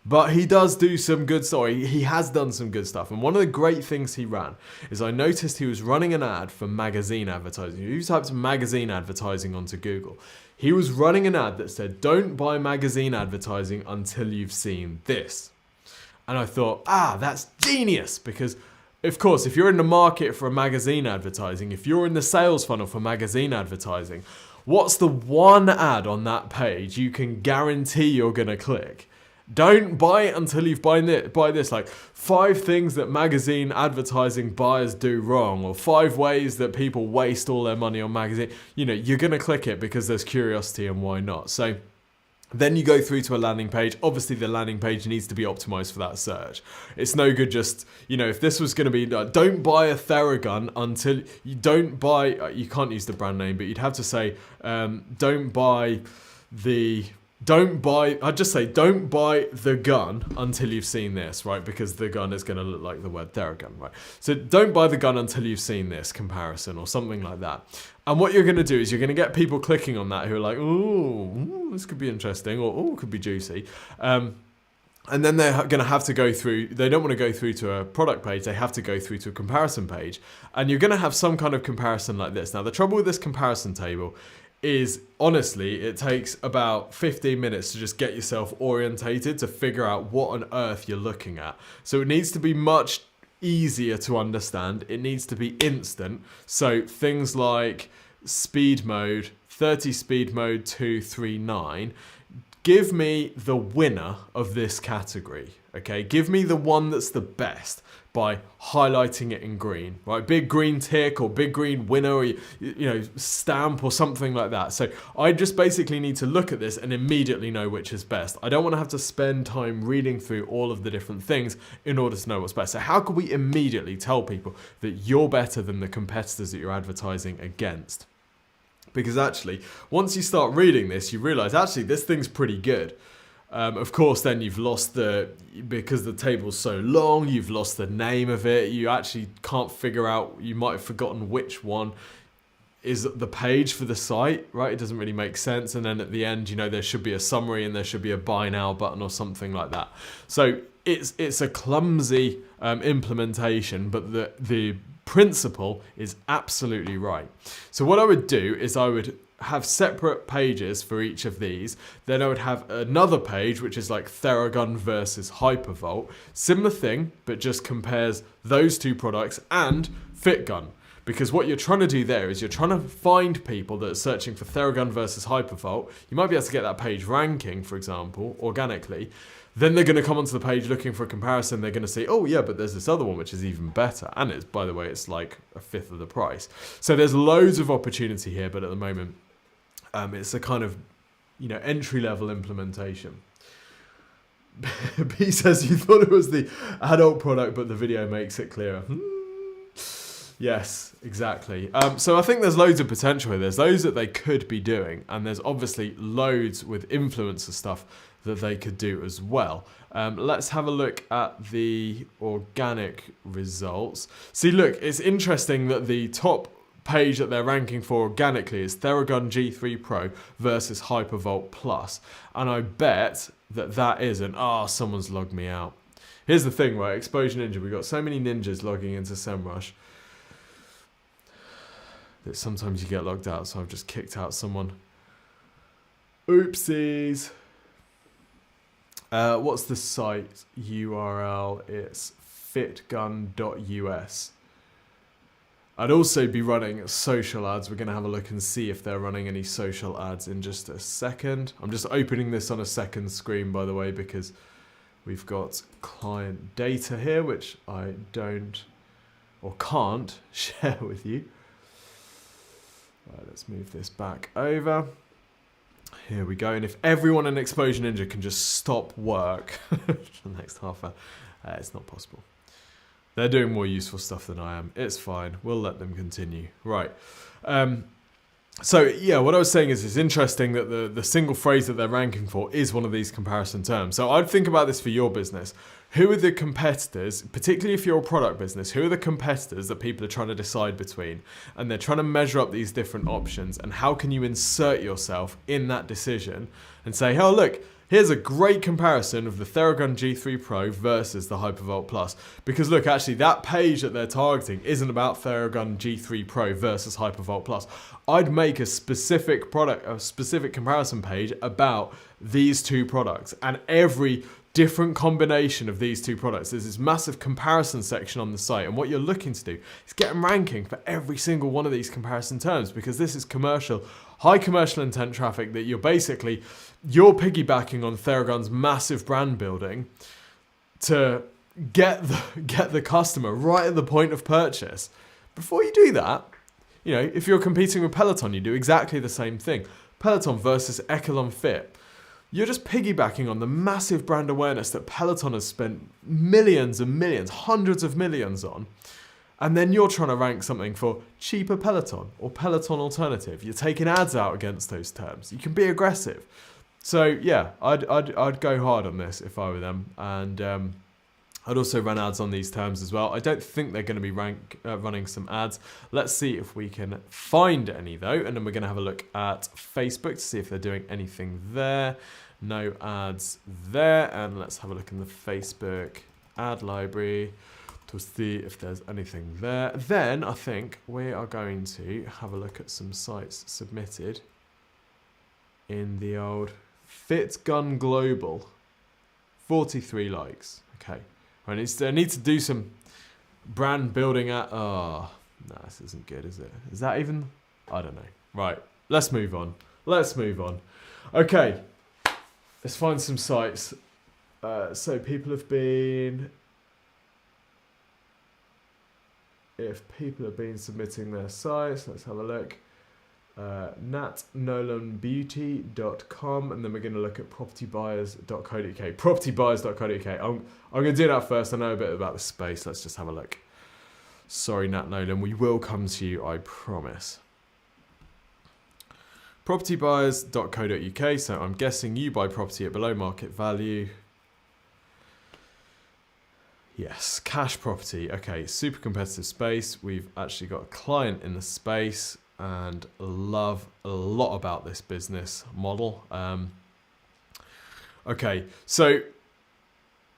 But he does do some good stuff. He has done some good stuff. And one of the great things he ran is I noticed he was running an ad for magazine advertising. You typed magazine advertising onto Google. He was running an ad that said, don't buy magazine advertising until you've seen this. And I thought, that's genius. Because, of course, if you're in the market for a magazine advertising, if you're in the sales funnel for magazine advertising, what's the one ad on that page you can guarantee you're going to click? Don't buy it until you've buy this, like 5 things that magazine advertising buyers do wrong, or 5 ways that people waste all their money on magazine. You know, you're going to click it because there's curiosity, and why not? So then you go through to a landing page. Obviously, the landing page needs to be optimized for that search. It's no good just, you know, if this was going to be, don't buy a Theragun until you don't buy, you can't use the brand name, but you'd have to say, I'd just say, don't buy the gun until you've seen this, right? Because the gun is going to look like the word Theragun, right? So don't buy the gun until you've seen this comparison or something like that. And what you're going to do is you're going to get people clicking on that who are like, oh, this could be interesting, or oh, could be juicy. And then they're going to have to go through, they don't want to go through to a product page, they have to go through to a comparison page. And you're going to have some kind of comparison like this. Now, the trouble with this comparison table is, honestly, it takes about 15 minutes to just get yourself orientated to figure out what on earth you're looking at. So it needs to be much easier to understand. It needs to be instant. So things like speed mode, 30 speed mode 239, give me the winner of this category, okay? Give me the one that's the best by highlighting it in green, right? Big green tick or big green winner, or, you know, stamp or something like that. So I just basically need to look at this and immediately know which is best. I don't want to have to spend time reading through all of the different things in order to know what's best. So how can we immediately tell people that you're better than the competitors that you're advertising against? Because actually, once you start reading this, you realize actually this thing's pretty good. Of course, then you've lost because the table's so long, you've lost the name of it. You actually can't figure out, you might have forgotten which one. is the page for the site, right? It doesn't really make sense. And then at the end, you know, there should be a summary and there should be a buy now button or something like that. So it's a clumsy implementation, but the principle is absolutely right. So what I would do is I would have separate pages for each of these. Then I would have another page which is like Theragun versus Hypervolt. Similar thing, but just compares those two products and FitGun. Because what you're trying to do there is you're trying to find people that are searching for Theragun versus Hypervolt. You might be able to get that page ranking, for example, organically. Then they're going to come onto the page looking for a comparison. They're going to say, oh yeah, but there's this other one which is even better. And it's, by the way, it's like a fifth of the price. So there's loads of opportunity here, but at the moment, it's a kind of, you know, entry-level implementation. B says you thought it was the adult product, but the video makes it clearer. Yes, exactly. So I think there's loads of potential here. There's those that they could be doing, and there's obviously loads with influencer stuff that they could do as well. Let's have a look at the organic results. See, look, it's interesting that the top page that they're ranking for organically is Theragun G3 Pro versus Hypervolt Plus. And I bet that that isn't. Someone's logged me out. Here's the thing, right? Exposure Ninja. We've got so many ninjas logging into SEMRUSH that sometimes you get logged out. So I've just kicked out someone. Oopsies. What's the site URL? It's fitgun.us. I'd also be running social ads. We're going to have a look and see if they're running any social ads in just a second. I'm just opening this on a second screen, by the way, because we've got client data here, which I don't or can't share with you. Right, let's move this back over. Here we go. And if everyone in Exposure Ninja can just stop work for the next half hour, it's not possible. They're doing more useful stuff than I am. It's fine. We'll let them continue. Right. So, yeah, what I was saying is it's interesting that the single phrase that they're ranking for is one of these comparison terms. So I'd think about this for your business. Who are the competitors, particularly if you're a product business, who are the competitors that people are trying to decide between? And they're trying to measure up these different options. And how can you insert yourself in that decision and say, oh, look, here's a great comparison of the Theragun G3 Pro versus the Hypervolt Plus. Because look, actually, that page that they're targeting isn't about Theragun G3 Pro versus Hypervolt Plus. I'd make a specific comparison page about these two products and every different combination of these two products. There's this massive comparison section on the site, and what you're looking to do is get them ranking for every single one of these comparison terms, because this is commercial, high commercial intent traffic that you're piggybacking on Theragun's massive brand building to get the customer right at the point of purchase. Before you do that, you know, if you're competing with Peloton, you do exactly the same thing. Peloton versus Echelon Fit. You're just piggybacking on the massive brand awareness that Peloton has spent millions and millions, hundreds of millions on. And then you're trying to rank something for cheaper Peloton or Peloton alternative. You're taking ads out against those terms. You can be aggressive. So yeah, I'd go hard on this if I were them. And I'd also run ads on these terms as well. I don't think they're going to be running some ads. Let's see if we can find any though. And then we're going to have a look at Facebook to see if they're doing anything there. No ads there. And let's have a look in the Facebook ad library to see if there's anything there. Then I think we are going to have a look at some sites submitted in the old FitGun Global. 43 likes. Okay. I need to do some brand building at... no, this isn't good, is it? Is that even... I don't know. Right, let's move on. Okay, let's find some sites. So people have been... If people have been submitting their sites, let's have a look. natnolanbeauty.com, and then we're going to look at propertybuyers.co.uk. Propertybuyers.co.uk. I'm going to do that first. I know a bit about the space. Let's just have a look. Sorry, Nat Nolan. We will come to you, I promise. Propertybuyers.co.uk. So I'm guessing you buy property at below market value. Yes, cash property. Okay, super competitive space. We've actually got a client in the space. and love a lot about this business model. Okay, so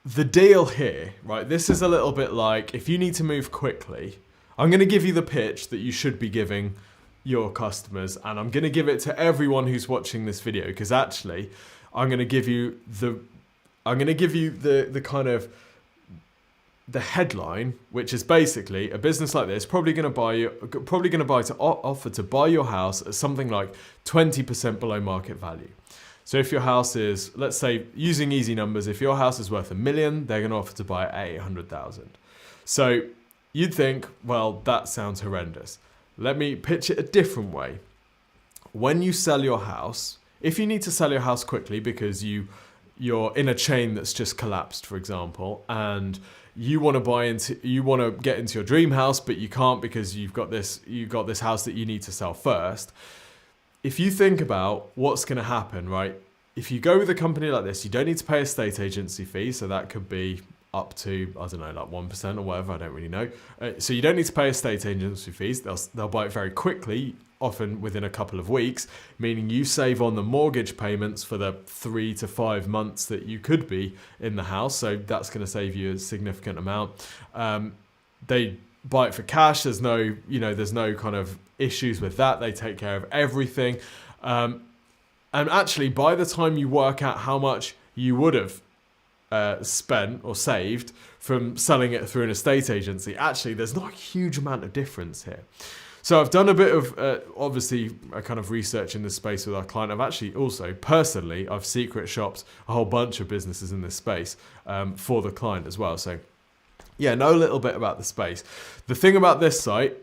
the deal here, right? This is a little bit like if you need to move quickly, I'm going to give you the pitch that you should be giving your customers, and I'm going to give it to everyone who's watching this video, because actually I'm going to give you the kind of the headline, which is basically a business like this probably going to offer to buy your house at something like 20% below market value. So if your house is, let's say, using easy numbers, if your house is worth $1 million, they're going to offer to buy it at 800,000. So you'd think, well, that sounds horrendous. Let me pitch it a different way. When you sell your house, if you need to sell your house quickly because you're in a chain that's just collapsed, for example, and you want to get into your dream house, but you can't because you've got this house that you need to sell first. If you think about what's going to happen, right? If you go with a company like this, you don't need to pay a estate agency fee, so that could be up to, I don't know, like 1% or whatever, I don't really know. So you don't need to pay estate agency fees. They'll buy it very quickly, often within a couple of weeks, meaning you save on the mortgage payments for the 3 to 5 months that you could be in the house. So that's going to save you a significant amount. They buy it for cash. There's no kind of issues with that. They take care of everything. And actually, by the time you work out how much you would have spent or saved from selling it through an estate agency, actually there's not a huge amount of difference here. So I've done a bit of obviously a kind of research in this space with our client. I've actually also personally I've secret shopped a whole bunch of businesses in this space for the client as well. So yeah, know a little bit about the space. The thing about this site,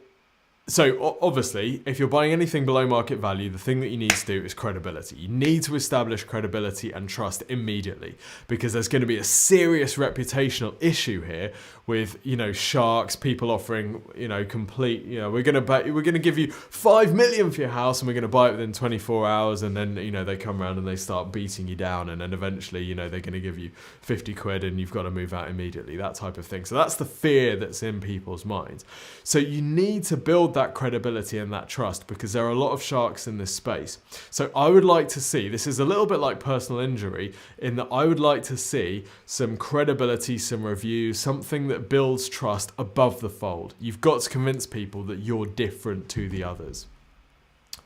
so obviously, if you're buying anything below market value, the thing that you need to do is credibility. You need to establish credibility and trust immediately, because there's going to be a serious reputational issue here with, sharks, people offering, complete, we're going to give you 5 million for your house and we're going to buy it within 24 hours. And then, they come around and they start beating you down. And then eventually, they're going to give you 50 quid and you've got to move out immediately, that type of thing. So that's the fear that's in people's minds. So you need to build that credibility and that trust, because there are a lot of sharks in this space. So I would like to see, this is a little bit like personal injury, in that I would like to see some credibility, some reviews, something that builds trust above the fold. You've got to convince people that you're different to the others.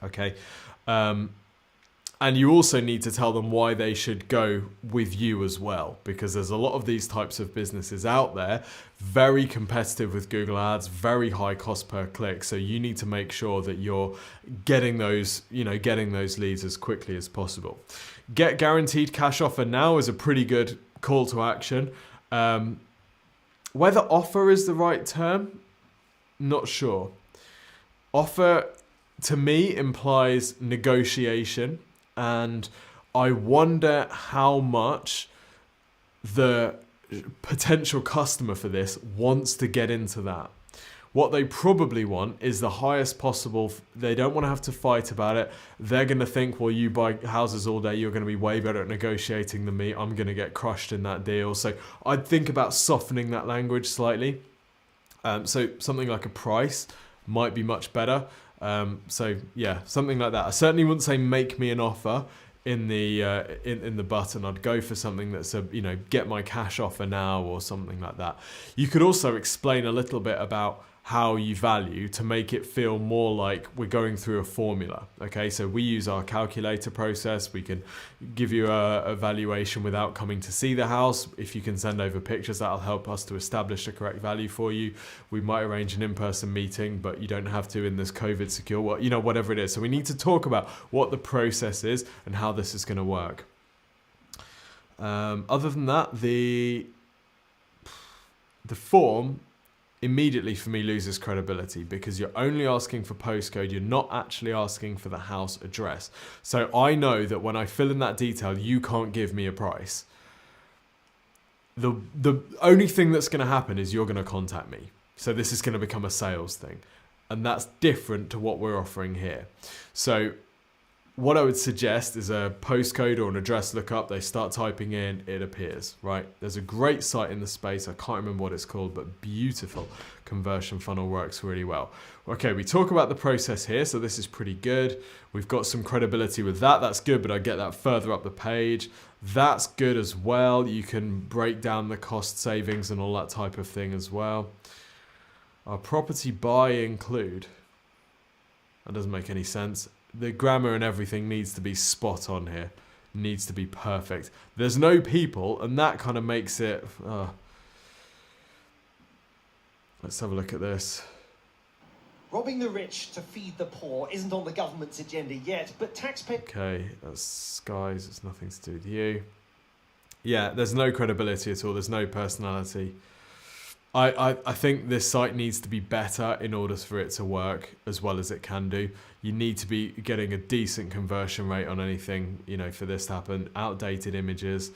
Okay. And you also need to tell them why they should go with you as well, because there's a lot of these types of businesses out there, very competitive with Google Ads, very high cost per click. So you need to make sure that you're getting those leads as quickly as possible. Get guaranteed cash offer now is a pretty good call to action. Whether offer is the right term, not sure. Offer to me implies negotiation. And I wonder how much the potential customer for this wants to get into that. What they probably want is the highest possible. They don't want to have to fight about it. They're going to think, well, you buy houses all day, you're going to be way better at negotiating than me. I'm going to get crushed in that deal. So I'd think about softening that language slightly. So something like a price might be much better. So yeah, something like that. I certainly wouldn't say make me an offer in the in the button. I'd go for something that's get my cash offer now or something like that. You could also explain a little bit about how you value to make it feel more like we're going through a formula. Okay, so we use our calculator process. We can give you a valuation without coming to see the house. If you can send over pictures, that'll help us to establish the correct value for you. We might arrange an in-person meeting, but you don't have to in this COVID secure, whatever it is. So we need to talk about what the process is and how this is going to work. Other than that, the form immediately for me loses credibility, because you're only asking for postcode, you're not actually asking for the house address. So I know that when I fill in that detail, you can't give me a price. The only thing that's going to happen is you're going to contact me. So this is going to become a sales thing. And that's different to what we're offering here. So what I would suggest is a postcode or an address lookup. They start typing in, it appears, right? There's a great site in the space. I can't remember what it's called, but beautiful conversion funnel, works really well. Okay, we talk about the process here, so this is pretty good. We've got some credibility with that. That's good, but I get that further up the page. That's good as well. You can break down the cost savings and all that type of thing as well. Our property buy include. That doesn't make any sense. The grammar and everything needs to be spot on here. Needs to be perfect. There's no people, and that kind of makes it... Let's have a look at this. Robbing the rich to feed the poor isn't on the government's agenda yet, but taxpayers... Okay, that's Skies. It's nothing to do with you. Yeah, there's no credibility at all. There's no personality. I think this site needs to be better in order for it to work as well as it can do. You need to be getting a decent conversion rate on anything, you know, for this to happen. Outdated images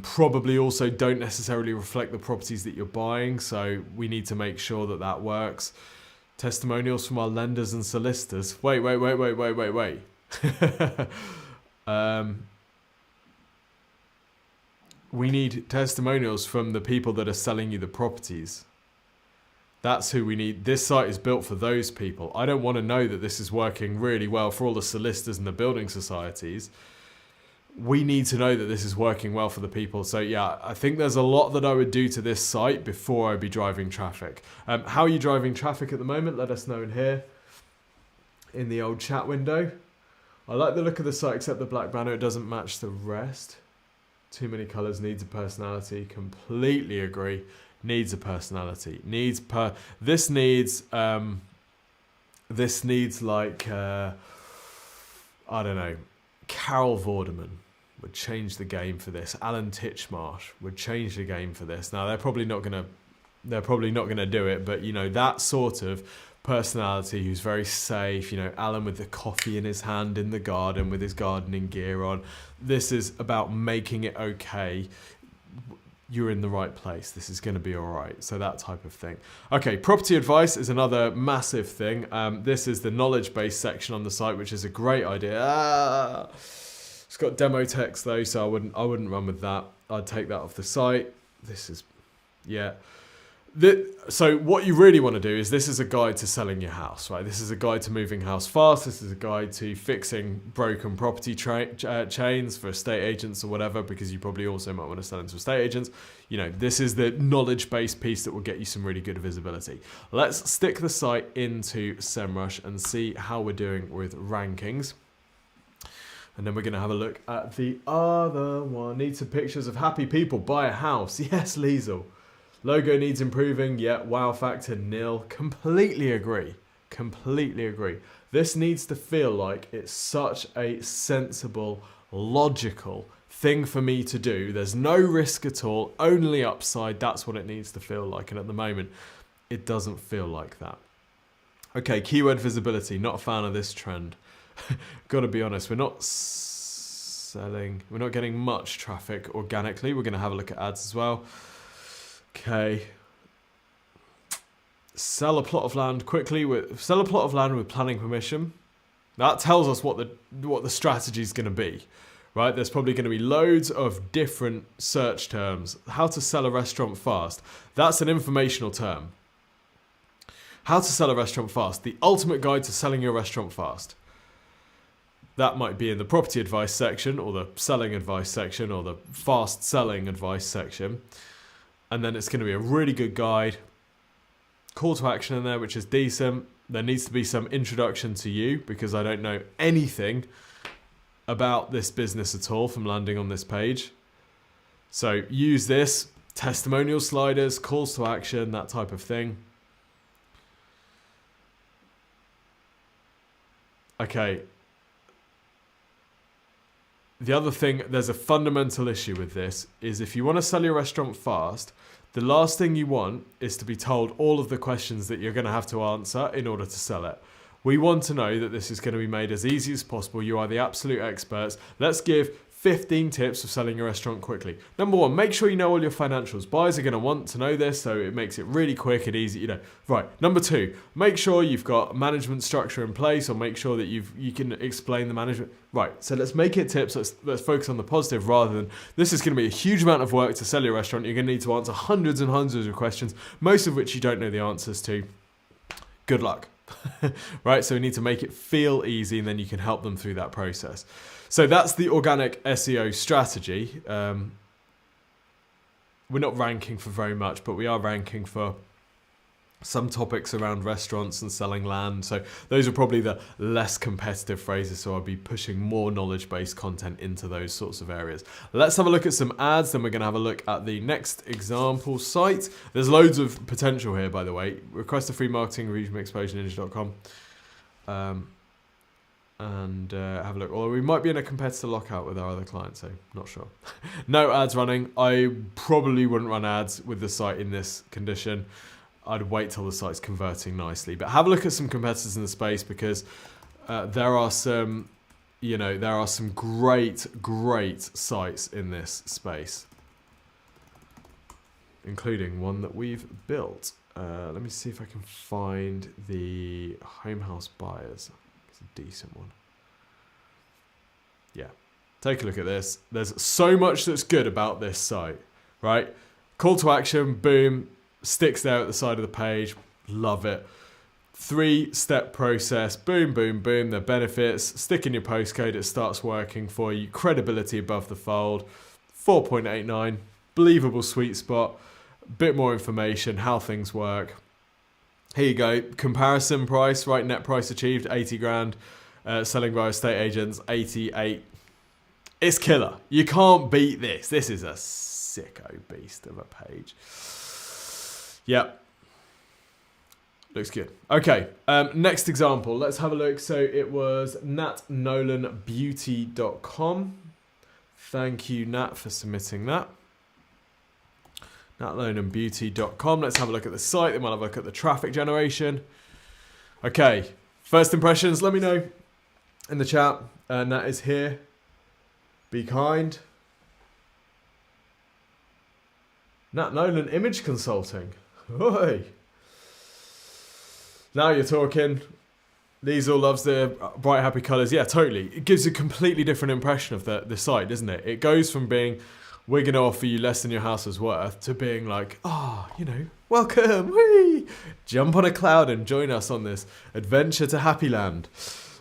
probably also don't necessarily reflect the properties that you're buying, so we need to make sure that that works. Testimonials from our lenders and solicitors. Wait. We need testimonials from the people that are selling you the properties. That's who we need. This site is built for those people. I don't want to know that this is working really well for all the solicitors and the building societies. We need to know that this is working well for the people. So yeah, I think there's a lot that I would do to this site before I'd be driving traffic. How are you driving traffic at the moment? Let us know in here, in the old chat window. I like the look of the site, except the black banner. It doesn't match the rest. Too many colours, needs a personality. Completely agree. Needs a personality. This needs like I don't know. Carol Vorderman would change the game for this. Alan Titchmarsh would change the game for this. Now they're probably not gonna do it, but you know, that sort of personality who's very safe, you know, Alan with the coffee in his hand in the garden with his gardening gear on. This is about making it okay. You're in the right place. This is going to be all right. So that type of thing. Okay, property advice is another massive thing. This is the knowledge-based section on the site, which is a great idea. It's got demo text though, so I wouldn't run with that. I'd take that off the site. This is, yeah. So what you really want to do is, this is a guide to selling your house, right? This is a guide to moving house fast. This is a guide to fixing broken property chains for estate agents or whatever, because you probably also might want to sell into estate agents. You know, this is the knowledge-based piece that will get you some really good visibility. Let's stick the site into SEMRUSH and see how we're doing with rankings. And then we're going to have a look at the other one. Need some pictures of happy people. Buy a house. Yes, Liesel. Logo needs improving, yeah, wow factor nil. Completely agree. Completely agree. This needs to feel like it's such a sensible, logical thing for me to do. There's no risk at all, only upside. That's what it needs to feel like. And at the moment, it doesn't feel like that. Okay, keyword visibility. Not a fan of this trend. Got to be honest, we're not getting much traffic organically. We're going to have a look at ads as well. Okay. Sell a plot of land quickly with planning permission. That tells us what the strategy is going to be, right? There's probably going to be loads of different search terms. How to sell a restaurant fast. That's an informational term. How to sell a restaurant fast. The ultimate guide to selling your restaurant fast. That might be in the property advice section, or the selling advice section, or the fast selling advice section. And then it's going to be a really good guide. Call to action in there, which is decent. There needs to be some introduction to you, because I don't know anything about this business at all from landing on this page. So use this, testimonial sliders, calls to action, that type of thing. Okay. The other thing, there's a fundamental issue with this, is if you want to sell your restaurant fast, the last thing you want is to be told all of the questions that you're going to have to answer in order to sell it. We want to know that this is going to be made as easy as possible. You are the absolute experts. Let's give 15 tips for selling your restaurant quickly. Number 1, make sure you know all your financials. Buyers are going to want to know this, so it makes it really quick and easy, you know. Right. Number 2, make sure you've got management structure in place, or make sure that you can explain the management. Right. So let's make it tips. Let's focus on the positive rather than this is going to be a huge amount of work to sell your restaurant. You're going to need to answer hundreds and hundreds of questions, most of which you don't know the answers to. Good luck. Right. So we need to make it feel easy, and then you can help them through that process. So that's the organic SEO strategy. We're not ranking for very much, but we are ranking for some topics around restaurants and selling land. So those are probably the less competitive phrases. So I'll be pushing more knowledge-based content into those sorts of areas. Let's have a look at some ads. Then we're going to have a look at the next example site. There's loads of potential here, by the way. Request a free marketing, RegionExposureNinja.com. And have a look. Or we might be in a competitor lockout with our other clients, so not sure. No ads running. I probably wouldn't run ads with the site in this condition. I'd wait till the site's converting nicely. But have a look at some competitors in the space, because there are some, you know, there are some great sites in this space, including one that we've built. Let me see if I can find the Home House Buyers. It's a decent one. Yeah, take a look at this. There's so much that's good about this site, right? Call to action, boom, sticks there at the side of the page. Love it. 3-step process, boom, boom, boom. The benefits, stick in your postcode, it starts working for you. Credibility above the fold. 4.89, believable sweet spot. Bit more information, how things work. Here you go, comparison price, right? Net price achieved, 80 grand. Selling by estate agents, 88. It's killer. You can't beat this. This is a sicko beast of a page. Yep. Looks good. Okay, next example. Let's have a look. So it was natnolanbeauty.com. Thank you, Nat, for submitting that. natnolanbeauty.com. Let's have a look at the site, then we'll have a look at the traffic generation. Okay, first impressions, let me know in the chat. Nat is here. Be kind. Nat Nolan Image Consulting. Oi. Now you're talking. Liesel loves the bright, happy colours. Yeah, totally. It gives a completely different impression of the site, doesn't it? It goes from being, we're going to offer you less than your house is worth, to being like, oh, you know, welcome, whee! Jump on a cloud and join us on this adventure to Happy Land.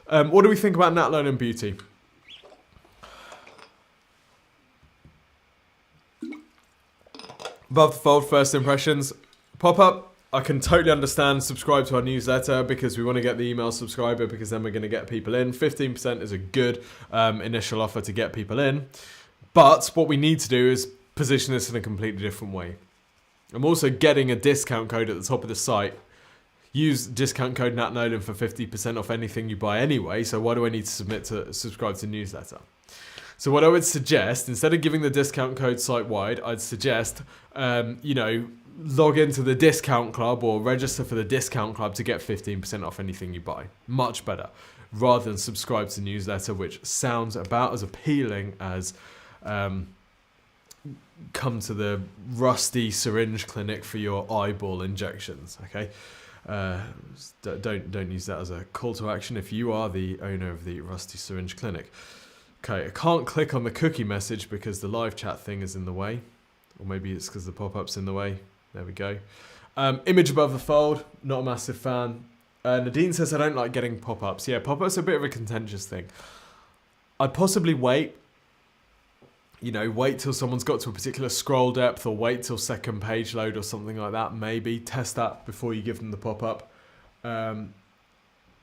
What do we think about Nat Nolan Beauty? Above the fold, first impressions. Pop up. I can totally understand. Subscribe to our newsletter because we want to get the email subscriber, because then we're going to get people in. 15% is a good initial offer to get people in. But what we need to do is position this in a completely different way. I'm also getting a discount code at the top of the site. Use discount code NatNolan for 50% off anything you buy anyway. So why do I need to subscribe to the newsletter? So what I would suggest, instead of giving the discount code site-wide, I'd suggest, you know, log into the discount club or register for the discount club to get 15% off anything you buy. Much better. Rather than subscribe to the newsletter, which sounds about as appealing as come to the rusty syringe clinic for your eyeball injections. Okay, don't use that as a call to action if you are the owner of the rusty syringe clinic. Okay, I can't click on the cookie message because the live chat thing is in the way, or maybe it's because the pop-up's in the way. There we go. Image above the fold, not a massive fan. Nadine says I don't like getting pop-ups. Yeah, pop-ups are a bit of a contentious thing. I'd possibly wait. You know, wait till someone's got to a particular scroll depth, or wait till second page load or something like that. Maybe test that before you give them the pop-up.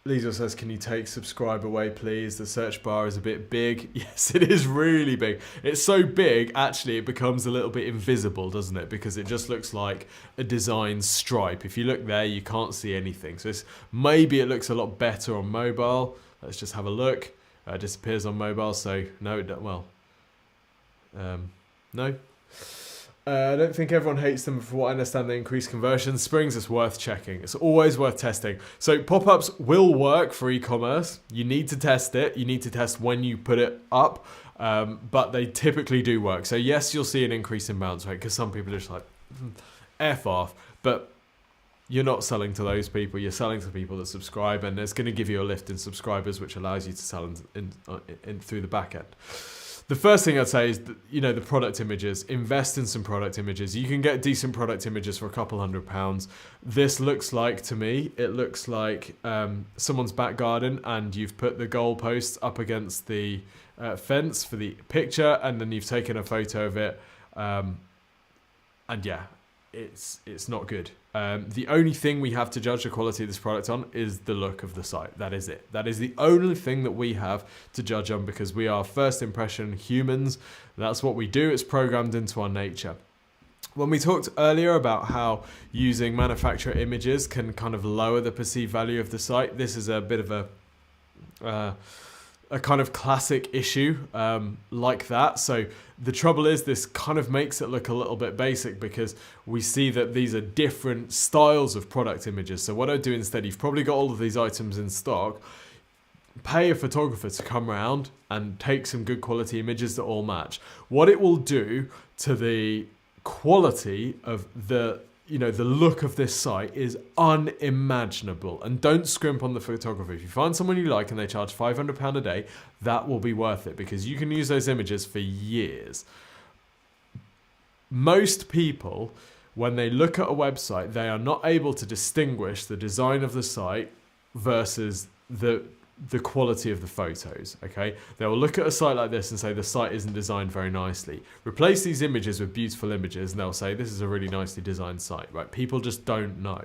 Lisa says, can you take subscribe away, please? The search bar is a bit big. Yes, it is really big. It's so big, actually, it becomes a little bit invisible, doesn't it? Because it just looks like a design stripe. If you look there, you can't see anything. So maybe it looks a lot better on mobile. Let's just have a look. It disappears on mobile, so no, it don't. Well, no. I don't think everyone hates them. For what I understand, they increase conversion. Springs, it's worth checking. It's always worth testing. So pop-ups will work for e-commerce. You need to test it. You need to test when you put it up. But they typically do work. So yes, you'll see an increase in bounce rate because some people are just like, F off. But you're not selling to those people. You're selling to people that subscribe, and it's going to give you a lift in subscribers, which allows you to sell in through the back end. The first thing I'd say is, the product images. Invest in some product images. You can get decent product images for a couple £100. This looks like, to me, it looks like someone's back garden, and you've put the goalposts up against the fence for the picture, and then you've taken a photo of it. And yeah, it's not good. The only thing we have to judge the quality of this product on is the look of the site. That is it. That is the only thing that we have to judge on, because we are first impression humans. That's what we do. It's programmed into our nature. When we talked earlier about how using manufacturer images can kind of lower the perceived value of the site, this is a bit of a kind of classic issue like that. So the trouble is, this kind of makes it look a little bit basic, because we see that these are different styles of product images. So what I do instead, you've probably got all of these items in stock, pay a photographer to come around and take some good quality images that all match. What it will do to the quality of the look of this site is unimaginable. And don't scrimp on the photography. If you find someone you like and they charge £500 a day, that will be worth it, because you can use those images for years. Most people, when they look at a website, they are not able to distinguish the design of the site versus the quality of the photos, okay? They will look at a site like this and say the site isn't designed very nicely. Replace these images with beautiful images and they'll say this is a really nicely designed site, right? People just don't know.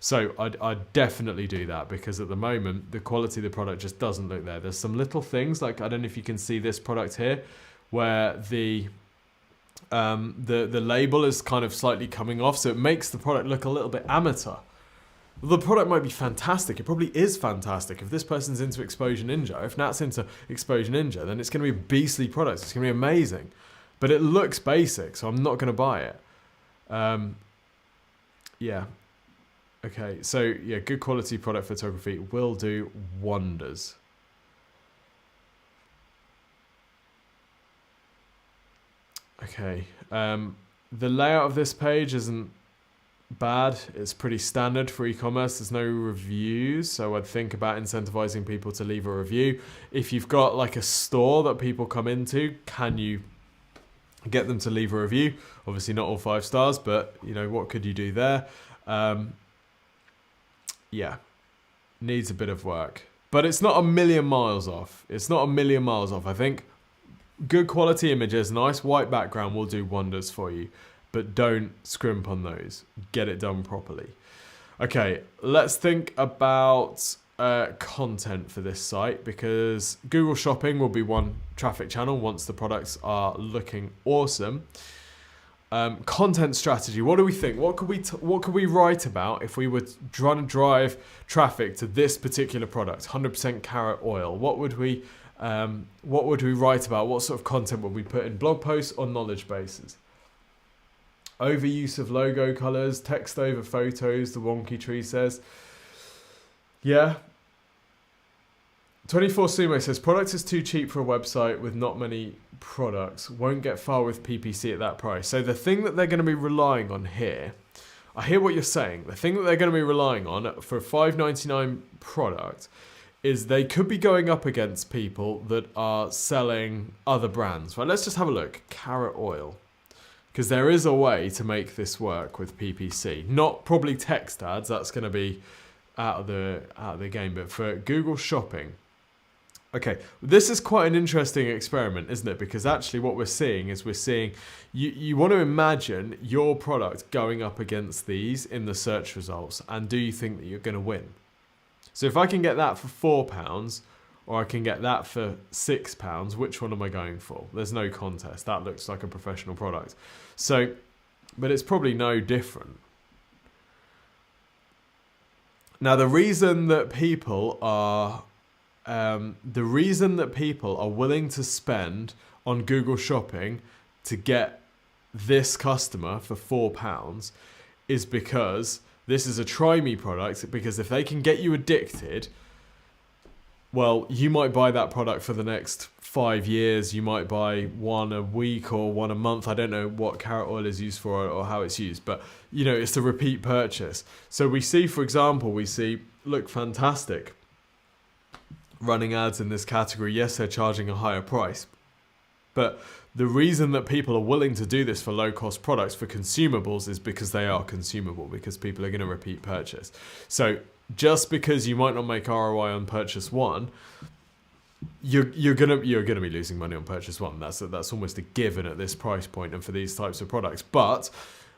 So I'd definitely do that, because at the moment, the quality of the product just doesn't look there. There's some little things, like I don't know if you can see this product here, where the label is kind of slightly coming off, so it makes the product look a little bit amateur. The product might be fantastic. It probably is fantastic. If this person's into Exposure Ninja, if Nat's into Exposure Ninja, then it's going to be a beastly product. It's going to be amazing. But it looks basic, so I'm not going to buy it. Yeah. Okay, so yeah, good quality product photography will do wonders. Okay. The layout of this page isn't bad. It's pretty standard for e-commerce. There's no reviews, so I'd think about incentivizing people to leave a review. If you've got like a store that people come into, can you get them to leave a review? Obviously not all 5 stars, but what could you do there? Yeah, needs a bit of work, but it's not a million miles off. I think good quality images, nice white background will do wonders for you. But don't scrimp on those. Get it done properly. Okay, let's think about content for this site, because Google Shopping will be one traffic channel once the products are looking awesome. Content strategy. What do we think? What could we write about if we were trying to drive traffic to this particular product? 100% carrot oil. What would we write about? What sort of content would we put in blog posts or knowledge bases? Overuse of logo colors, text over photos, the wonky tree says. Yeah. 24 Sumo says, product is too cheap for a website with not many products. Won't get far with PPC at that price. So the thing that they're going to be relying on here, I hear what you're saying. The thing that they're going to be relying on for a $5.99 product is they could be going up against people that are selling other brands. Right, let's just have a look. Carrot oil. Because there is a way to make this work with PPC. Not probably text ads, that's going to be out of the game. But for Google Shopping, okay, this is quite an interesting experiment, isn't it? Because actually what we're seeing is you want to imagine your product going up against these in the search results, and do you think that you're going to win? So if I can get that for £4, or I can get that for £6, which one am I going for? There's no contest. That looks like a professional product. So, but it's probably no different. Now, the reason that people are willing to spend on Google Shopping to get this customer for £4 is because this is a try me product, because if they can get you addicted, well, you might buy that product for the next 5 years. You might buy one a week or one a month. I don't know what carrot oil is used for or how it's used, but it's a repeat purchase. So we see, for example, look, fantastic, running ads in this category. Yes, they're charging a higher price, but the reason that people are willing to do this for low-cost products, for consumables, is because they are consumable, because people are going to repeat purchase. So just because you might not make ROI on purchase one, you're gonna be losing money on purchase one. That's almost a given at this price point and for these types of products. But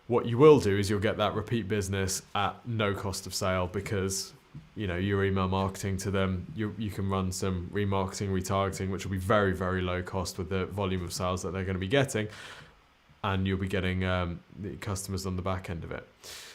what you will do is you'll get that repeat business at no cost of sale, because your email marketing to them, you can run some remarketing, retargeting, which will be very, very low cost with the volume of sales that they're going to be getting, and you'll be getting the customers on the back end of it.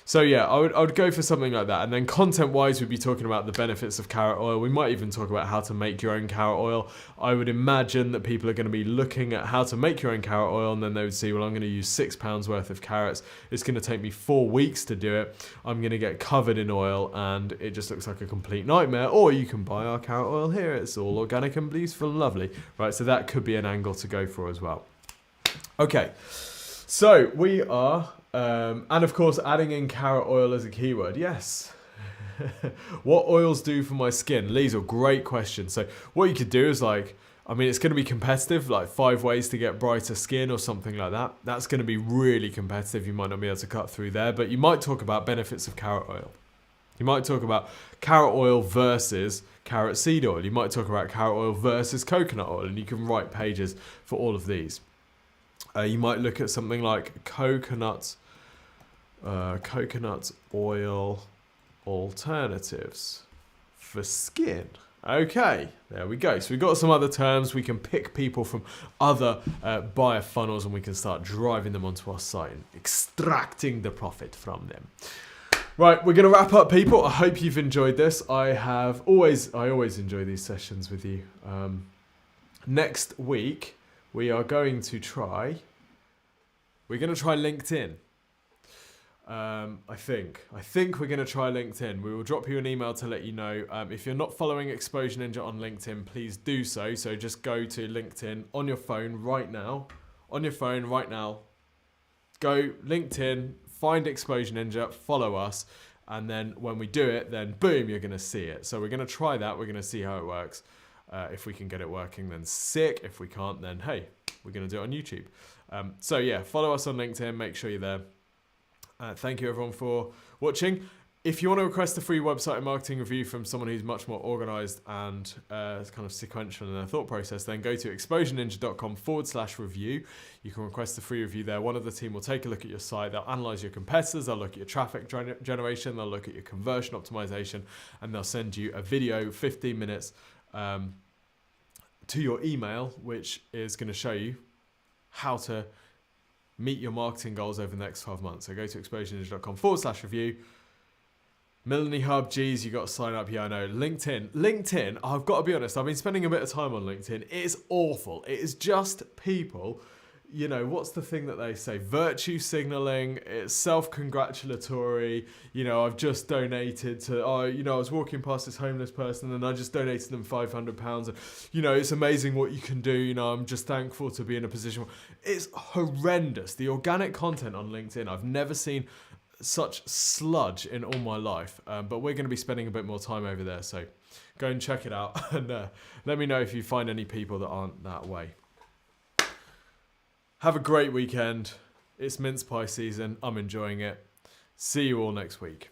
So yeah, I would go for something like that. And then content-wise, we'd be talking about the benefits of carrot oil. We might even talk about how to make your own carrot oil. I would imagine that people are going to be looking at how to make your own carrot oil, and then they would see, well, I'm going to use £6 worth of carrots. It's going to take me 4 weeks to do it. I'm going to get covered in oil, and it just looks like a complete nightmare. Or you can buy our carrot oil here. It's all organic and beautiful and lovely. Right, so that could be an angle to go for as well. Okay, so we are... and of course, adding in carrot oil as a keyword. Yes. What oils do for my skin? Lee's a great question. So what you could do is it's going to be competitive, like 5 ways to get brighter skin or something like that. That's going to be really competitive. You might not be able to cut through there, but you might talk about benefits of carrot oil. You might talk about carrot oil versus carrot seed oil. You might talk about carrot oil versus coconut oil, and you can write pages for all of these. You might look at something like coconut oil alternatives for skin. Okay, there we go. So we've got some other terms. We can pick people from other buyer funnels, and we can start driving them onto our site and extracting the profit from them. Right, we're going to wrap up, people. I hope you've enjoyed this. I always enjoy these sessions with you. Next week, we're going to try LinkedIn. I think we're going to try LinkedIn. We will drop you an email to let you know. If you're not following Exposure Ninja on LinkedIn, please do so. So just go to LinkedIn on your phone right now. Go LinkedIn, find Exposure Ninja, follow us. And then when we do it, then boom, you're going to see it. So we're going to try that. We're going to see how it works. If we can get it working, then sick. If we can't, then hey, we're going to do it on YouTube. So yeah, follow us on LinkedIn. Make sure you're there. Thank you everyone for watching. If you want to request a free website and marketing review from someone who's much more organized and kind of sequential in their thought process, then go to exposureninja.com/review. You can request a free review there. One of the team will take a look at your site. They'll analyze your competitors. They'll look at your traffic generation. They'll look at your conversion optimization, and they'll send you a video, 15 minutes, to your email, which is going to show you how to meet your marketing goals over the next 12 months. So go to exposureninja.com/review. Millennium Hub, geez, you got to sign up. Yeah, I know. LinkedIn, I've got to be honest, I've been spending a bit of time on LinkedIn. It's awful. It is just people, what's the thing that they say? Virtue signaling, it's self-congratulatory. I've just donated to, I was walking past this homeless person and I just donated them £500. And, it's amazing what you can do. I'm just thankful to be in a position. It's horrendous. The organic content on LinkedIn, I've never seen such sludge in all my life, but we're going to be spending a bit more time over there, so go and check it out and let me know if you find any people that aren't that way. Have a great weekend. It's mince pie season. I'm enjoying it. See you all next week.